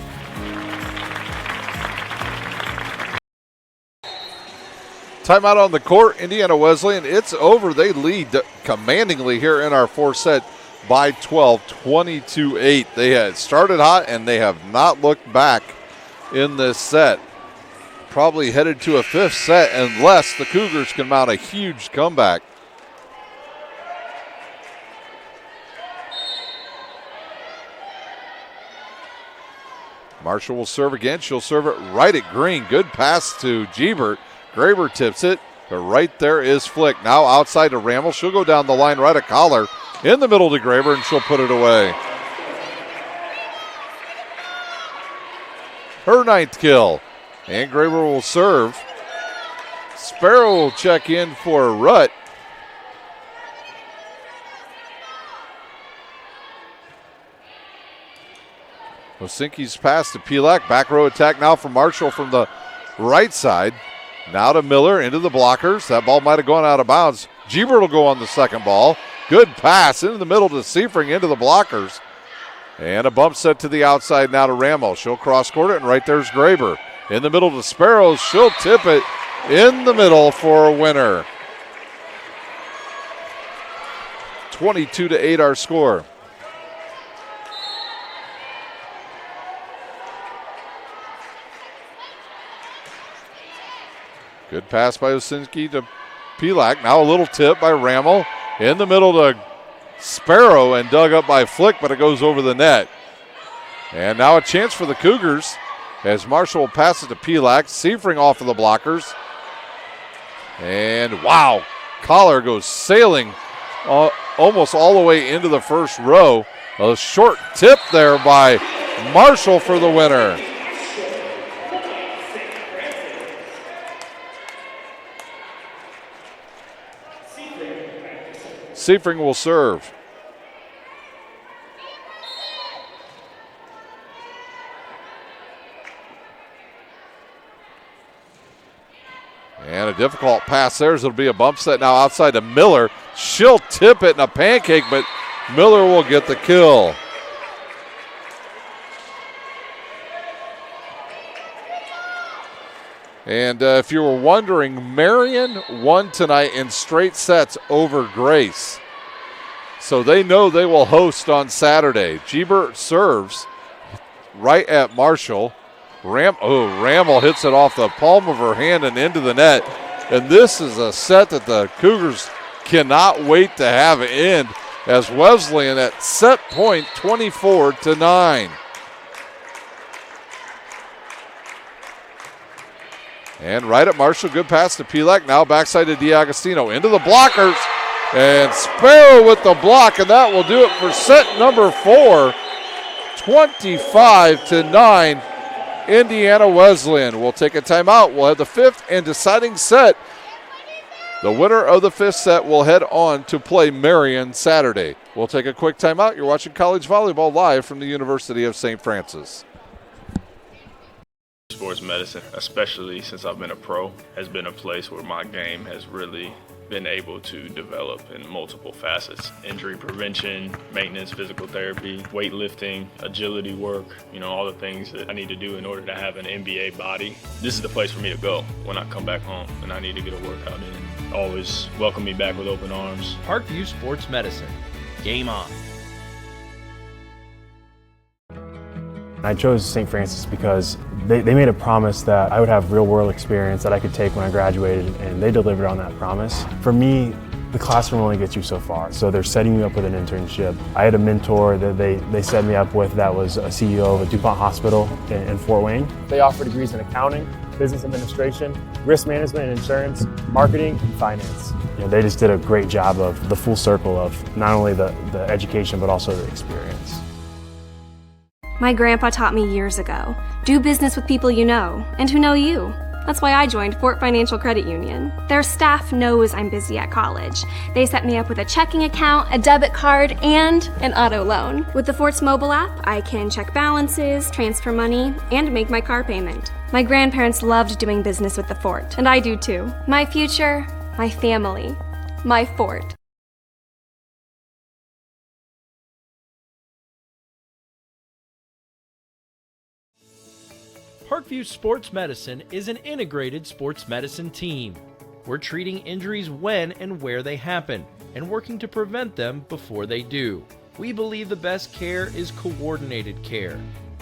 Timeout on the court, Indiana Wesleyan. It's over. They lead commandingly here in our fourth set by 12, 22-8. They had started hot, and they have not looked back in this set. Probably headed to a fifth set unless the Cougars can mount a huge comeback. Marshall will serve again. She'll serve it right at Green. Good pass to Gebert. Graber tips it, but right there is Flick. Now outside to Ramel. She'll go down the line right at Collar. In the middle to Graber, and she'll put it away. Her 9th kill. And Graber will serve. Sparrow will check in for Rutt. Osinki's pass to Pilak. Back row attack now from Marshall from the right side. Now to Miller into the blockers. That ball might have gone out of bounds. Gebert will go on the second ball. Good pass into the middle to Seifring into the blockers. And a bump set to the outside now to Ramo. She'll cross court it, and right there's Graber. In the middle to Sparrows. She'll tip it in the middle for a winner. 22-8 our score. Good pass by Osinski to Pilak. Now a little tip by Ramel. In the middle to Sparrow and dug up by Flick, but it goes over the net. And now a chance for the Cougars as Marshall will pass it to Pilak. Seifring off of the blockers. And wow, Collar goes sailing almost all the way into the first row. A short tip there by Marshall for the winner. Seifring will serve. And a difficult pass there. It'll be a bump set now outside to Miller. She'll tip it in a pancake, but Miller will get the kill. And if you were wondering, Marion won tonight in straight sets over Grace. So they know they will host on Saturday. Gebert serves right at Marshall. Ramel hits it off the palm of her hand and into the net. And this is a set that the Cougars cannot wait to have end as Wesleyan at set point 24-9. And right at Marshall, good pass to Pilak. Now backside to DiAgostino. Into the blockers. And Sparrow with the block, and that will do it for set number 4. 25-9. Indiana Wesleyan will take a timeout. We'll have the fifth and deciding set. The winner of the fifth set will head on to play Marion Saturday. We'll take a quick timeout. You're watching college volleyball live from the University of St. Francis. Sports medicine, especially since I've been a pro, has been a place where my game has really been able to develop in multiple facets. Injury prevention, maintenance, physical therapy, weightlifting, agility work, all the things that I need to do in order to have an NBA body. This is the place for me to go when I come back home and I need to get a workout in. Always welcome me back with open arms. Parkview Sports Medicine. Game on. I chose St. Francis because they made a promise that I would have real-world experience that I could take when I graduated, and they delivered on that promise. For me, the classroom only gets you so far, so they're setting you up with an internship. I had a mentor that they set me up with that was a CEO of a DuPont hospital in Fort Wayne. They offer degrees in accounting, business administration, risk management and insurance, marketing, and finance. They just did a great job of the full circle of not only the education but also the experience. My grandpa taught me years ago, do business with people you know and who know you. That's why I joined Fort Financial Credit Union. Their staff knows I'm busy at college. They set me up with a checking account, a debit card, and an auto loan. With the Fort's mobile app, I can check balances, transfer money, and make my car payment. My grandparents loved doing business with the Fort, and I do too. My future, my family, my Fort. Parkview Sports Medicine is an integrated sports medicine team. We're treating injuries when and where they happen and working to prevent them before they do. We believe the best care is coordinated care,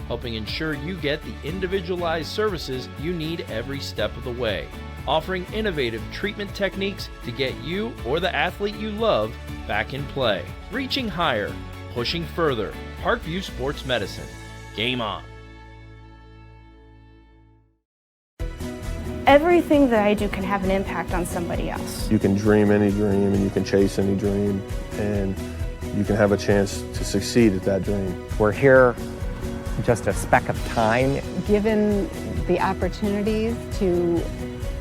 helping ensure you get the individualized services you need every step of the way, offering innovative treatment techniques to get you or the athlete you love back in play. Reaching higher, pushing further. Parkview Sports Medicine. Game on. Everything that I do can have an impact on somebody else. You can dream any dream and you can chase any dream, and you can have a chance to succeed at that dream. We're here just a speck of time. Given the opportunities to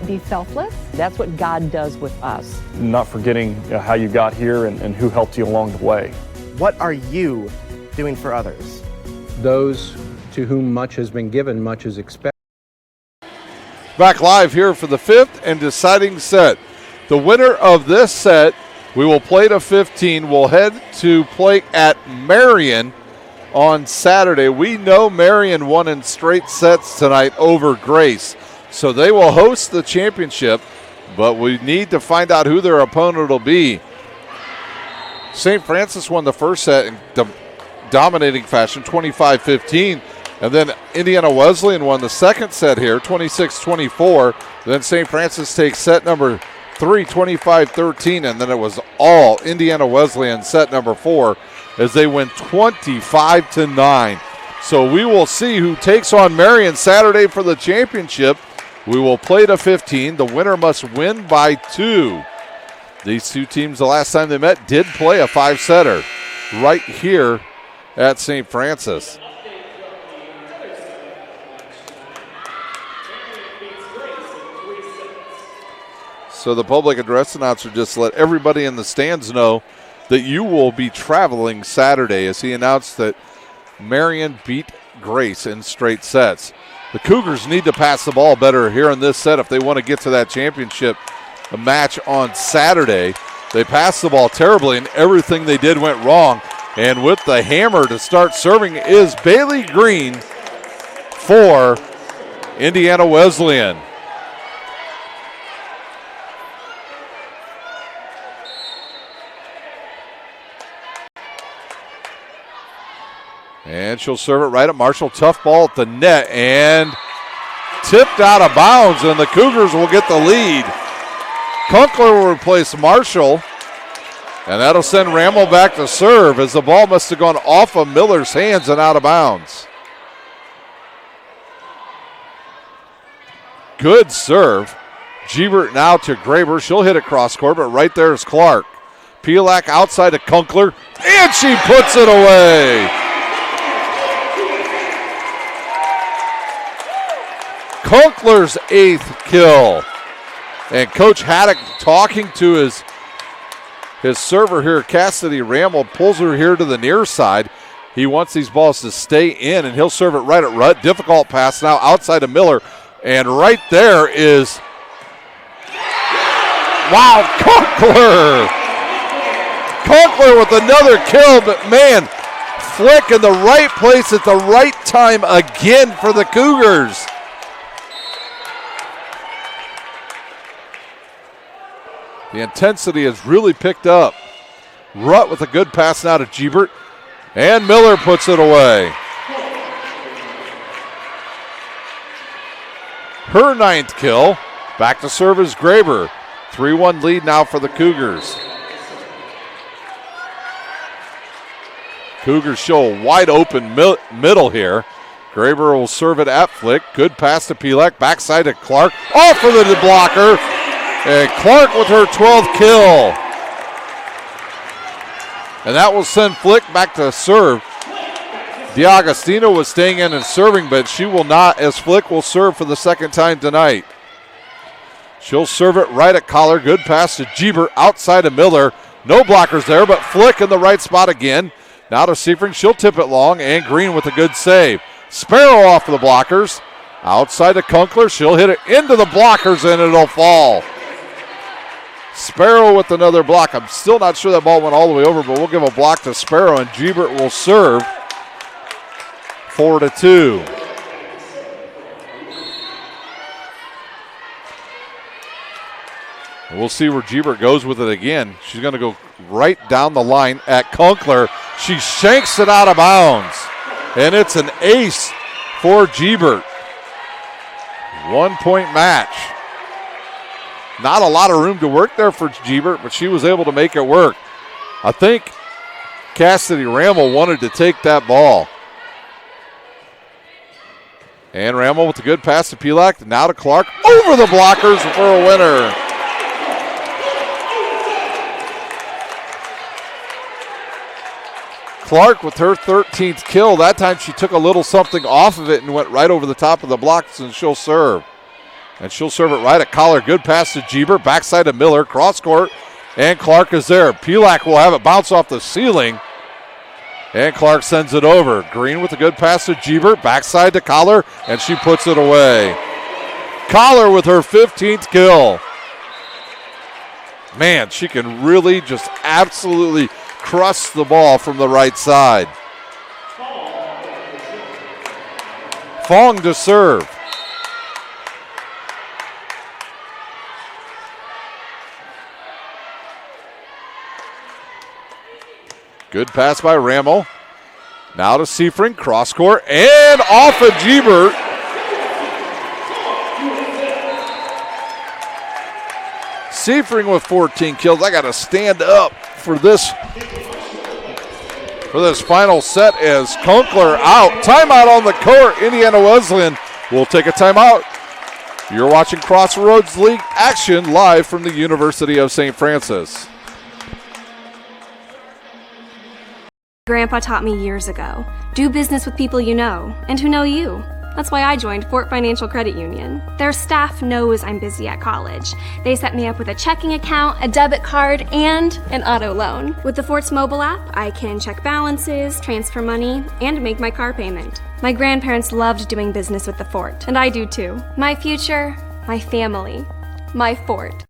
be selfless. That's what God does with us. Not forgetting how you got here and who helped you along the way. What are you doing for others? Those to whom much has been given, much is expected. Back live here for the fifth and deciding set. The winner of this set, we will play to 15, will head to play at Marion on Saturday. We know Marion won in straight sets tonight over Grace, so they will host the championship, but we need to find out who their opponent will be. St. Francis won the first set in dominating fashion, 25-15. And then Indiana Wesleyan won the second set here, 26-24. Then St. Francis takes set number 3, 25-13. And then it was all Indiana Wesleyan set number 4 as they win 25-9. So we will see who takes on Marion Saturday for the championship. We will play to 15. The winner must win by 2. These two teams, the last time they met, did play a 5-setter right here at St. Francis. So the public address announcer just let everybody in the stands know that you will be traveling Saturday as he announced that Marion beat Grace in straight sets. The Cougars need to pass the ball better here in this set if they want to get to that championship match on Saturday. They passed the ball terribly and everything they did went wrong. And with the hammer to start serving is Bailey Green for Indiana Wesleyan. And she'll serve it right at Marshall. Tough ball at the net and tipped out of bounds, and the Cougars will get the lead. Kunkler will replace Marshall, and that'll send Ramel back to serve as the ball must have gone off of Miller's hands and out of bounds. Good serve. Gebert now to Graber. She'll hit it cross court, but right there is Clark. Pielak outside to Kunkler, and she puts it away. Kunkler's 8th kill. And Coach Haddock talking to his server here, Cassidy Ramel, pulls her here to the near side. He wants these balls to stay in, and he'll serve it right at Rutt. Difficult pass now outside of Miller. And right there is, wow, Conkler! Conkler with another kill, but man, Flick in the right place at the right time again for the Cougars. The intensity has really picked up. Rutt with a good pass now to Gebert, and Miller puts it away. Her 9th kill. Back to serve is Graber. 3-1 lead now for the Cougars. Cougars show a wide open middle here. Graber will serve it at Flick. Good pass to Pilak. Backside to Clark. Off for the blocker. And Clark with her 12th kill. And that will send Flick back to serve. DiAgostino was staying in and serving, but she will not, as Flick will serve for the second time tonight. She'll serve it right at Collar. Good pass to Gebert outside of Miller. No blockers there, but Flick in the right spot again. Now to Seifring. She'll tip it long, and Green with a good save. Sparrow off of the blockers. Outside to Kunkler. She'll hit it into the blockers, and it'll fall. Sparrow with another block. I'm still not sure that ball went all the way over, but we'll give a block to Sparrow, and Gebert will serve. 4-2. We'll see where Gebert goes with it again. She's going to go right down the line at Kunkler. She shanks it out of bounds, and it's an ace for Gebert. 1-point match. Not a lot of room to work there for Gebert, but she was able to make it work. I think Cassidy Rammel wanted to take that ball. And Rammel with a good pass to Pilak. Now to Clark. Over the blockers for a winner. Clark with her 13th kill. That time she took a little something off of it and went right over the top of the blocks, and she'll serve. And she'll serve it right at Collar. Good pass to Gebert. Backside to Miller. Cross court. And Clark is there. Pilak will have it bounce off the ceiling. And Clark sends it over. Green with a good pass to Gebert. Backside to Collar. And she puts it away. Collar with her 15th kill. Man, she can really just absolutely crush the ball from the right side. Fong to serve. Good pass by Rammel. Now to Seifring, cross court, and off of Gebert. Seifring with 14 kills. I got to stand up for this final set as Kunkler out. Timeout on the court. Indiana Wesleyan will take a timeout. You're watching Crossroads League action live from the University of St. Francis. Grandpa taught me years ago, do business with people you know and who know you. That's why I joined Fort Financial Credit Union. Their staff knows I'm busy at college. They set me up with a checking account, a debit card, and an auto loan. With the Fort's mobile app, I can check balances, transfer money, and make my car payment. My grandparents loved doing business with the Fort, and I do too. My future, my family, my Fort.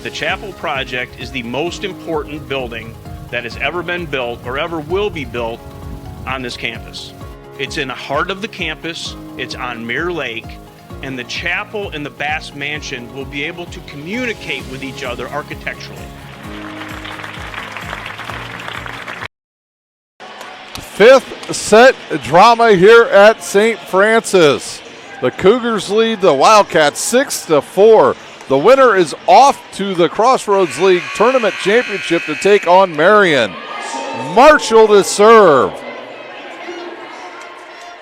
The Chapel project is the most important building that has ever been built or ever will be built on this campus. It's in the heart of the campus, it's on Mirror Lake, and the chapel and the Bass Mansion will be able to communicate with each other architecturally. Fifth set drama here at St. Francis. The Cougars lead the Wildcats 6-4. The winner is off to the Crossroads League Tournament Championship to take on Marion. Marshall to serve.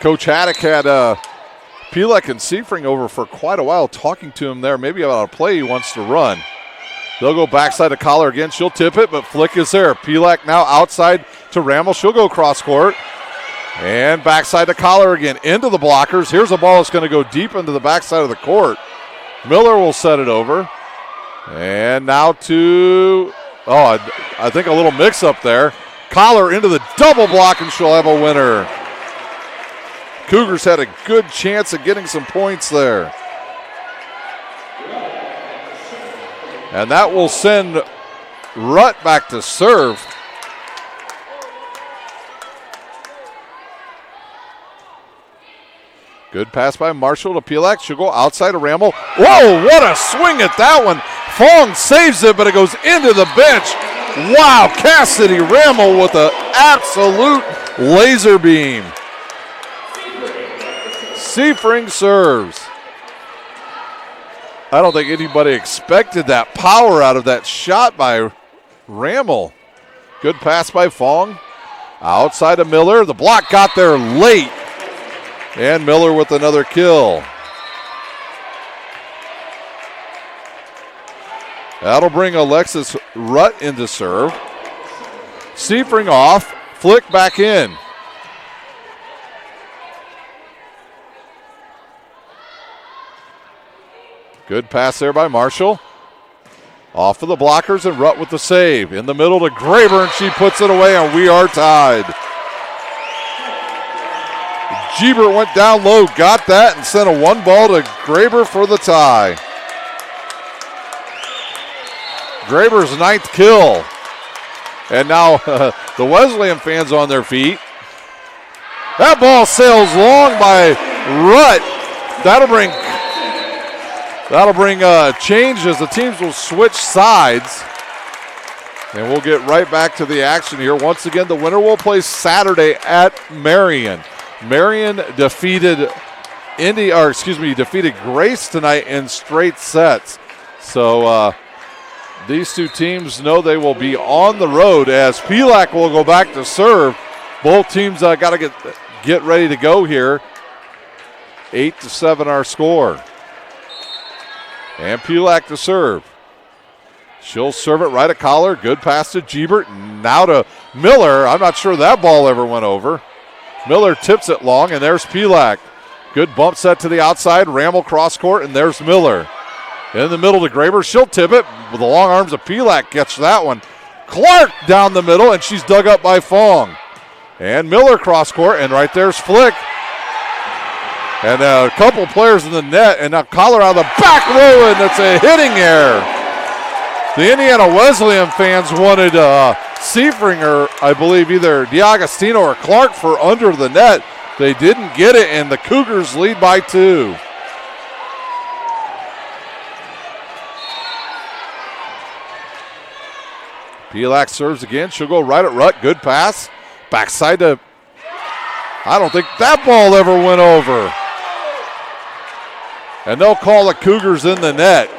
Coach Haddock had Pilek and Seifring over for quite a while, talking to him there, maybe about a play he wants to run. They'll go backside to Collar again. She'll tip it, but Flick is there. Pilek now outside to Rammel. She'll go cross court. And backside to Collar again. Into the blockers. Here's a ball that's going to go deep into the backside of the court. Miller will set it over. And now to, I think a little mix-up there. Collar into the double block, and she'll have a winner. Cougars had a good chance of getting some points there. And that will send Rutt back to serve. Good pass by Marshall to Pielak. She'll go outside of Ramel. Whoa, what a swing at that one. Fong saves it, but it goes into the bench. Wow, Cassidy Ramel with an absolute laser beam. Seifring serves. I don't think anybody expected that power out of that shot by Ramel. Good pass by Fong. Outside of Miller. The block got there late. And Miller with another kill. That'll bring Alexis Rutt into serve. Seifring off. Flick back in. Good pass there by Marshall. Off of the blockers, and Rutt with the save. In the middle to Graber, and she puts it away, and we are tied. Gebert went down low, got that, and sent a one ball to Graber for the tie. Graber's 9th kill. And now the Wesleyan fans on their feet. That ball sails long by Rutt. That'll bring change as the teams will switch sides. And we'll get right back to the action here. Once again, the winner will play Saturday at Marion. Marion defeated Grace tonight in straight sets. So these two teams know they will be on the road as Pielak will go back to serve. Both teams got to get ready to go here. 8-7 our score. And Pielak to serve. She'll serve it right at Collar. Good pass to Gebert. Now to Miller. I'm not sure that ball ever went over. Miller tips it long, and there's Pielak. Good bump set to the outside. Ramel cross court, and there's Miller. In the middle to Graber. She'll tip it with the long arms of Pielak. Gets that one. Clark down the middle, and she's dug up by Fong. And Miller cross court, and right there's Flick. And a couple players in the net, and now Collar out of the back row, and it's a hitting error. The Indiana Wesleyan fans wanted Seifring, or I believe either DiAgostino or Clark, for under the net. They didn't get it, and the Cougars lead by 2. Pielak serves again. She'll go right at Rutt. Good pass. Backside to, I don't think that ball ever went over. And they'll call the Cougars in the net.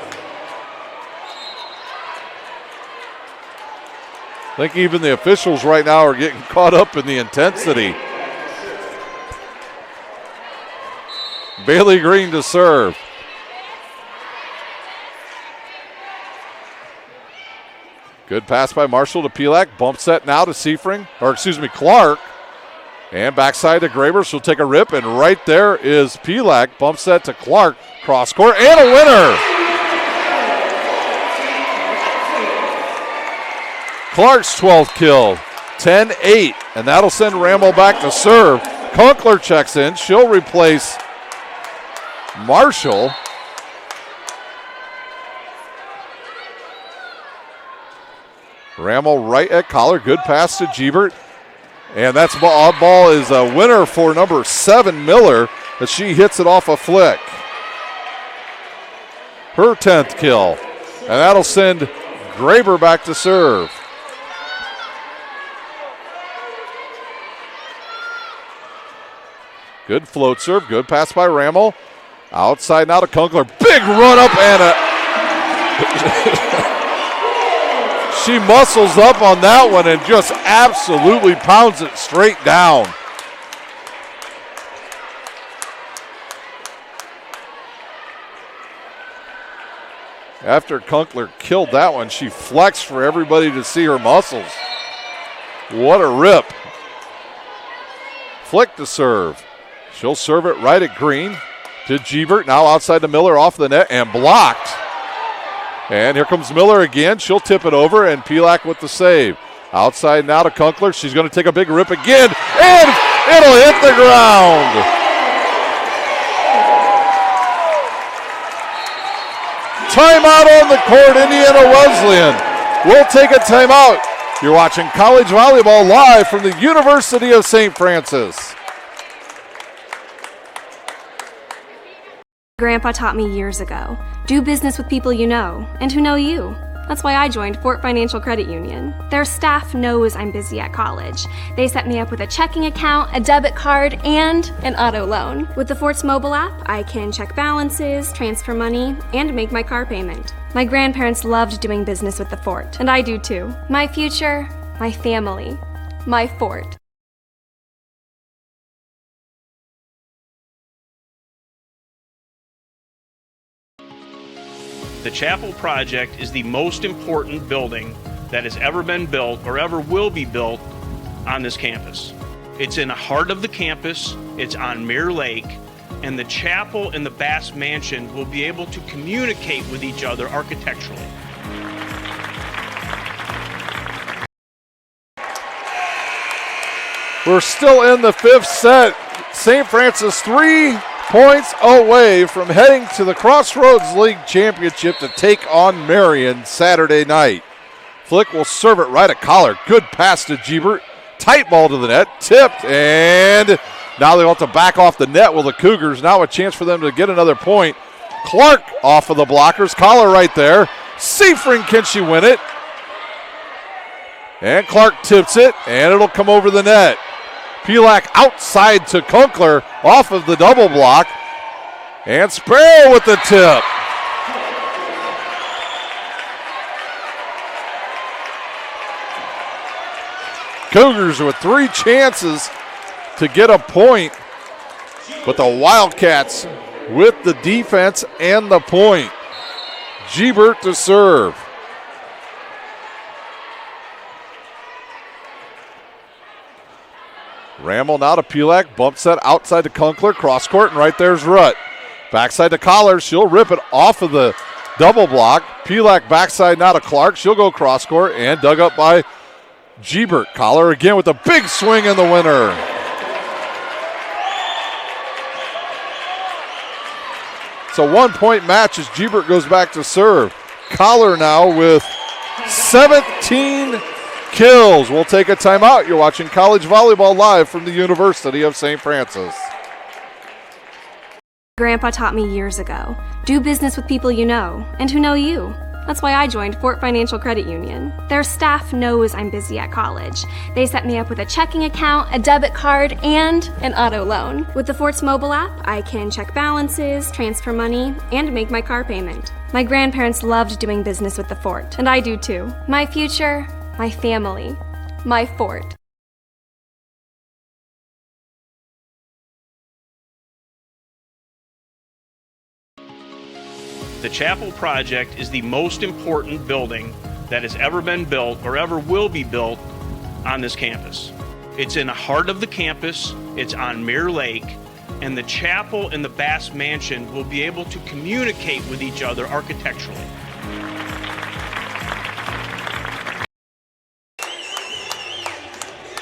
I think even the officials right now are getting caught up in the intensity. Bailey Green to serve. Good pass by Marshall to Pielak. Bump set now to Clark. And backside to Graber. She'll take a rip, and right there is Pielak. Bump set to Clark. Cross court, and a winner. Clark's 12th kill, 10-8, and that'll send Ramel back to serve. Kunkler checks in. She'll replace Marshall. Ramel right at Collar. Good pass to Gebert. And that's odd ball is a winner for number 7, Miller, as she hits it off a flick. Her 10th kill. And that'll send Graber back to serve. Good float serve. Good pass by Ramel. Outside now to Kunkler. Big run up and she muscles up on that one and just absolutely pounds it straight down. After Kunkler killed that one, she flexed for everybody to see her muscles. What a rip. Flick to serve. She'll serve it right at Green. to Gebert. Now outside to Miller, off the net and blocked. And here comes Miller again. She'll tip it over, and Pelak with the save. Outside now to Kunkler. She's going to take a big rip again, and it'll hit the ground. Timeout on the court, Indiana Wesleyan. We'll take a timeout. You're watching college volleyball live from the University of St. Francis. Grandpa taught me years ago, do business with people you know and who know you. That's why I joined Fort Financial Credit Union. Their staff knows I'm busy at college. They set me up with a checking account, a debit card, and an auto loan. With the Fort's mobile app, I can check balances, transfer money, and make my car payment. My grandparents loved doing business with the Fort, and I do too. My future, my family, my Fort. The Chapel project is the most important building that has ever been built or ever will be built on this campus. It's in the heart of the campus, it's on Mirror Lake, and the chapel and the Bass Mansion will be able to communicate with each other architecturally. We're still in the fifth set. St. Francis 3 points away from heading to the Crossroads League Championship to take on Marion Saturday night. Flick will serve it right at collar. Good pass to Gebert. Tight ball to the net. Tipped, and now they'll have to back off the net with the Cougars. Now a chance for them to get another point. Clark off of the blockers. Collar right there. Seafring, can she win it? And Clark tips it, and it'll come over the net. Pelak outside to Kunkler off of the double block. And Sparrow with the tip. Cougars with 3 chances to get a point, but the Wildcats with the defense and the point. Gebert to serve. Ramel now to Pelak, bump set outside to Kunkler, cross court, and right there's Rutt. Backside to Collar, she'll rip it off of the double block. Pelak backside now to Clark, she'll go cross court, and dug up by Gebert. Collar again with a big swing in the winner. It's a 1-point match as Gebert goes back to serve. Collar now with 17 kills. We'll take a timeout. You're watching college volleyball live from the University of St. Francis. Grandpa taught me years ago, do business with people you know and who know you. That's why I joined Fort Financial Credit Union. Their staff knows I'm busy at college. They set me up with a checking account, a debit card, and an auto loan. With the Fort's mobile app, I can check balances, transfer money, and make my car payment. My grandparents loved doing business with the Fort, and I do too. My future, my family, my Fort. The Chapel project is the most important building that has ever been built or ever will be built on this campus. It's in the heart of the campus, it's on Mirror Lake, and the chapel and the Bass Mansion will be able to communicate with each other architecturally.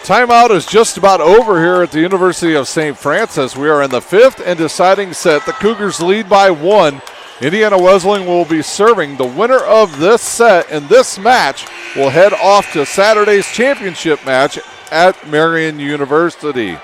Timeout is just about over here at the University of St. Francis. We are in the 5th and deciding set. The Cougars lead by 1. Indiana Wesleyan will be serving. The winner of this set and this match will head off to Saturday's championship match at Marion University.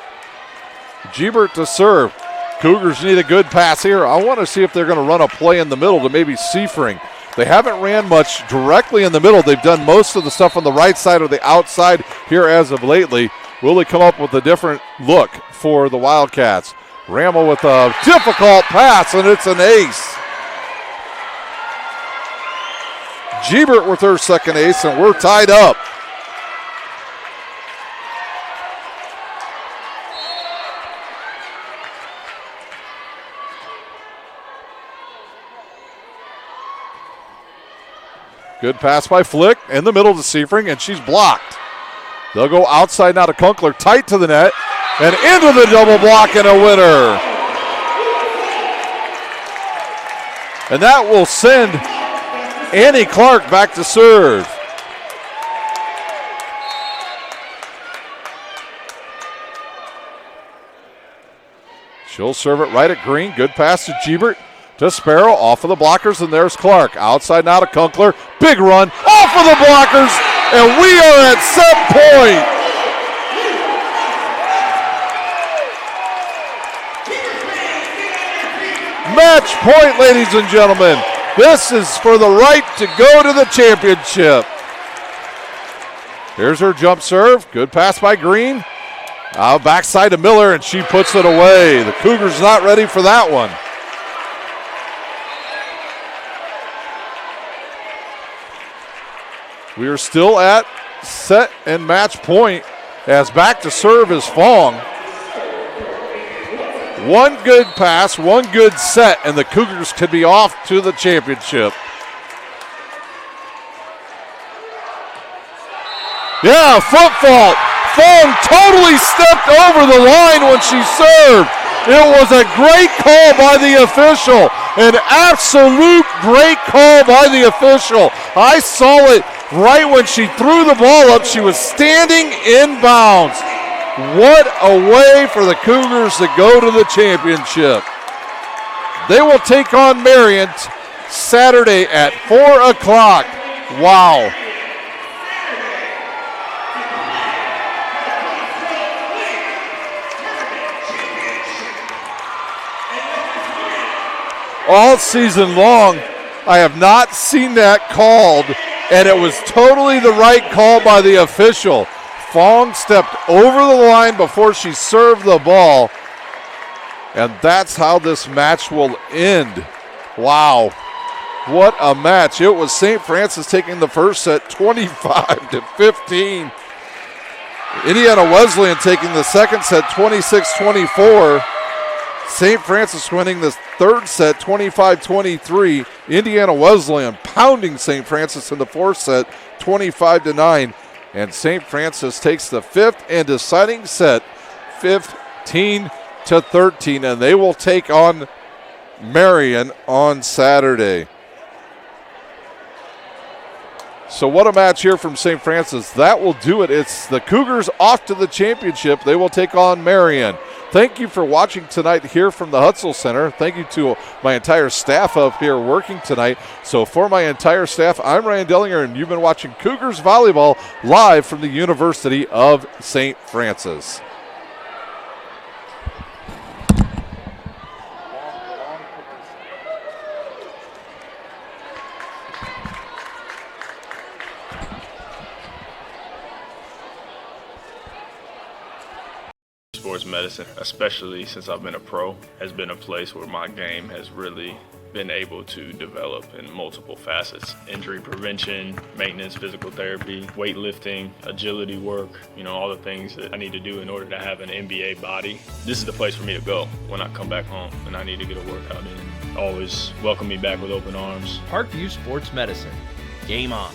Gebert to serve. Cougars need a good pass here. I want to see if they're going to run a play in the middle to maybe Seafring. They haven't ran much directly in the middle. They've done most of the stuff on the right side or the outside here as of lately. Will they come up with a different look for the Wildcats? Ramel with a difficult pass, and it's an ace. Gebert with her second ace, and we're tied up. Good pass by Flick in the middle to Seafring, and she's blocked. They'll go outside now to Kunkler, tight to the net, and into the double block and a winner. And that will send Annie Clark back to serve. She'll serve it right at Green. Good pass to Gebert, to Sparrow, off of the blockers, and there's Clark. Outside now to Kunkler. Big run, off of the blockers, and we are at set point. Match point, ladies and gentlemen. This is for the right to go to the championship. Here's her jump serve. Good pass by Green. Backside to Miller, and she puts it away. The Cougars not ready for that one. We are still at set and match point as back to serve is Fong. One good pass, one good set, and the Cougars could be off to the championship. Yeah, foot fault. Fong totally stepped over the line when she served. It was a great call by the official. An absolute great call by the official. I saw it right when she threw the ball up. She was standing inbounds. What a way for the Cougars to go to the championship. They will take on Marion Saturday at 4 o'clock. Wow. All season long, I have not seen that called, and it was totally the right call by the official. Fong stepped over the line before she served the ball, and that's how this match will end. Wow, what a match. It was St. Francis taking the first set 25-15. Indiana Wesleyan taking the second set 26-24. St. Francis winning the third set 25-23. Indiana Wesleyan pounding St. Francis in the fourth set 25-9. And St. Francis takes the fifth and deciding set 15-13. And they will take on Marion on Saturday. So what a match here from St. Francis. That will do it. It's the Cougars off to the championship. They will take on Marion. Thank you for watching tonight here from the Hutzel Center. Thank you to my entire staff up here working tonight. So for my entire staff, I'm Ryan Dellinger, and you've been watching Cougars Volleyball live from the University of St. Francis. Sports medicine, especially since I've been a pro, has been a place where my game has really been able to develop in multiple facets. Injury prevention, maintenance, physical therapy, weightlifting, agility work, all the things that I need to do in order to have an NBA body. This is the place for me to go when I come back home and I need to get a workout in. Always welcome me back with open arms. Parkview Sports Medicine. Game on.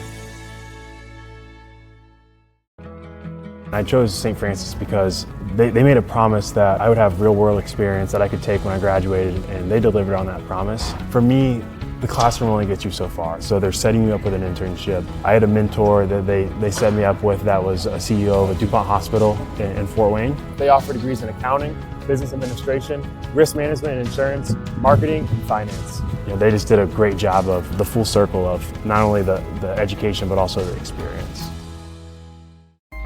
I chose St. Francis because they made a promise that I would have real-world experience that I could take when I graduated, and they delivered on that promise. For me, the classroom only gets you so far, so they're setting you up with an internship. I had a mentor that they set me up with that was a CEO of a DuPont hospital in Fort Wayne. They offer degrees in accounting, business administration, risk management and insurance, marketing, and finance. They just did a great job of the full circle of not only the education but also the experience.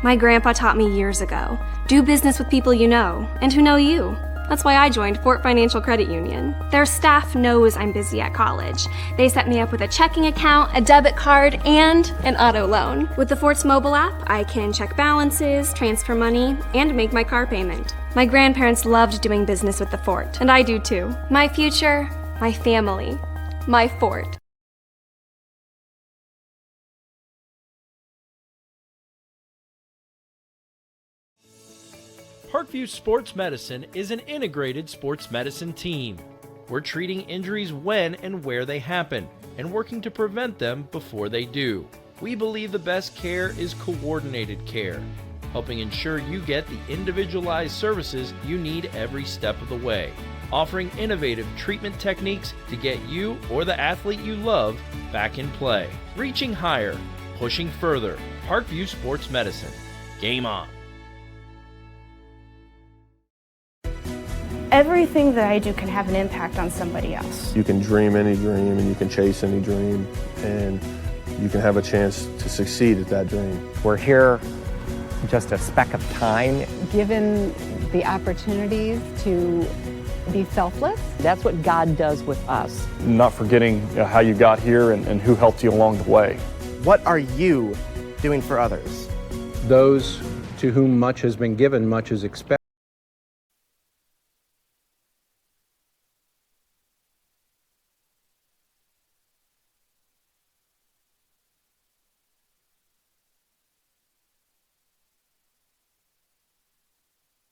My grandpa taught me years ago, do business with people you know and who know you. That's why I joined Fort Financial Credit Union. Their staff knows I'm busy at college. They set me up with a checking account, a debit card, and an auto loan. With the Fort's mobile app, I can check balances, transfer money, and make my car payment. My grandparents loved doing business with the Fort, and I do too. My future, my family, my Fort. Parkview Sports Medicine is an integrated sports medicine team. We're treating injuries when and where they happen, and working to prevent them before they do. We believe the best care is coordinated care, helping ensure you get the individualized services you need every step of the way. offering innovative treatment techniques to get you or the athlete you love back in play. Reaching higher, pushing further. Parkview Sports Medicine. Game on. Everything that I do can have an impact on somebody else. You can dream any dream and you can chase any dream, and you can have a chance to succeed at that dream. We're here just a speck of time. Given the opportunities to be selfless. That's what God does with us. Not forgetting how you got here and who helped you along the way. What are you doing for others? Those to whom much has been given, much is expected.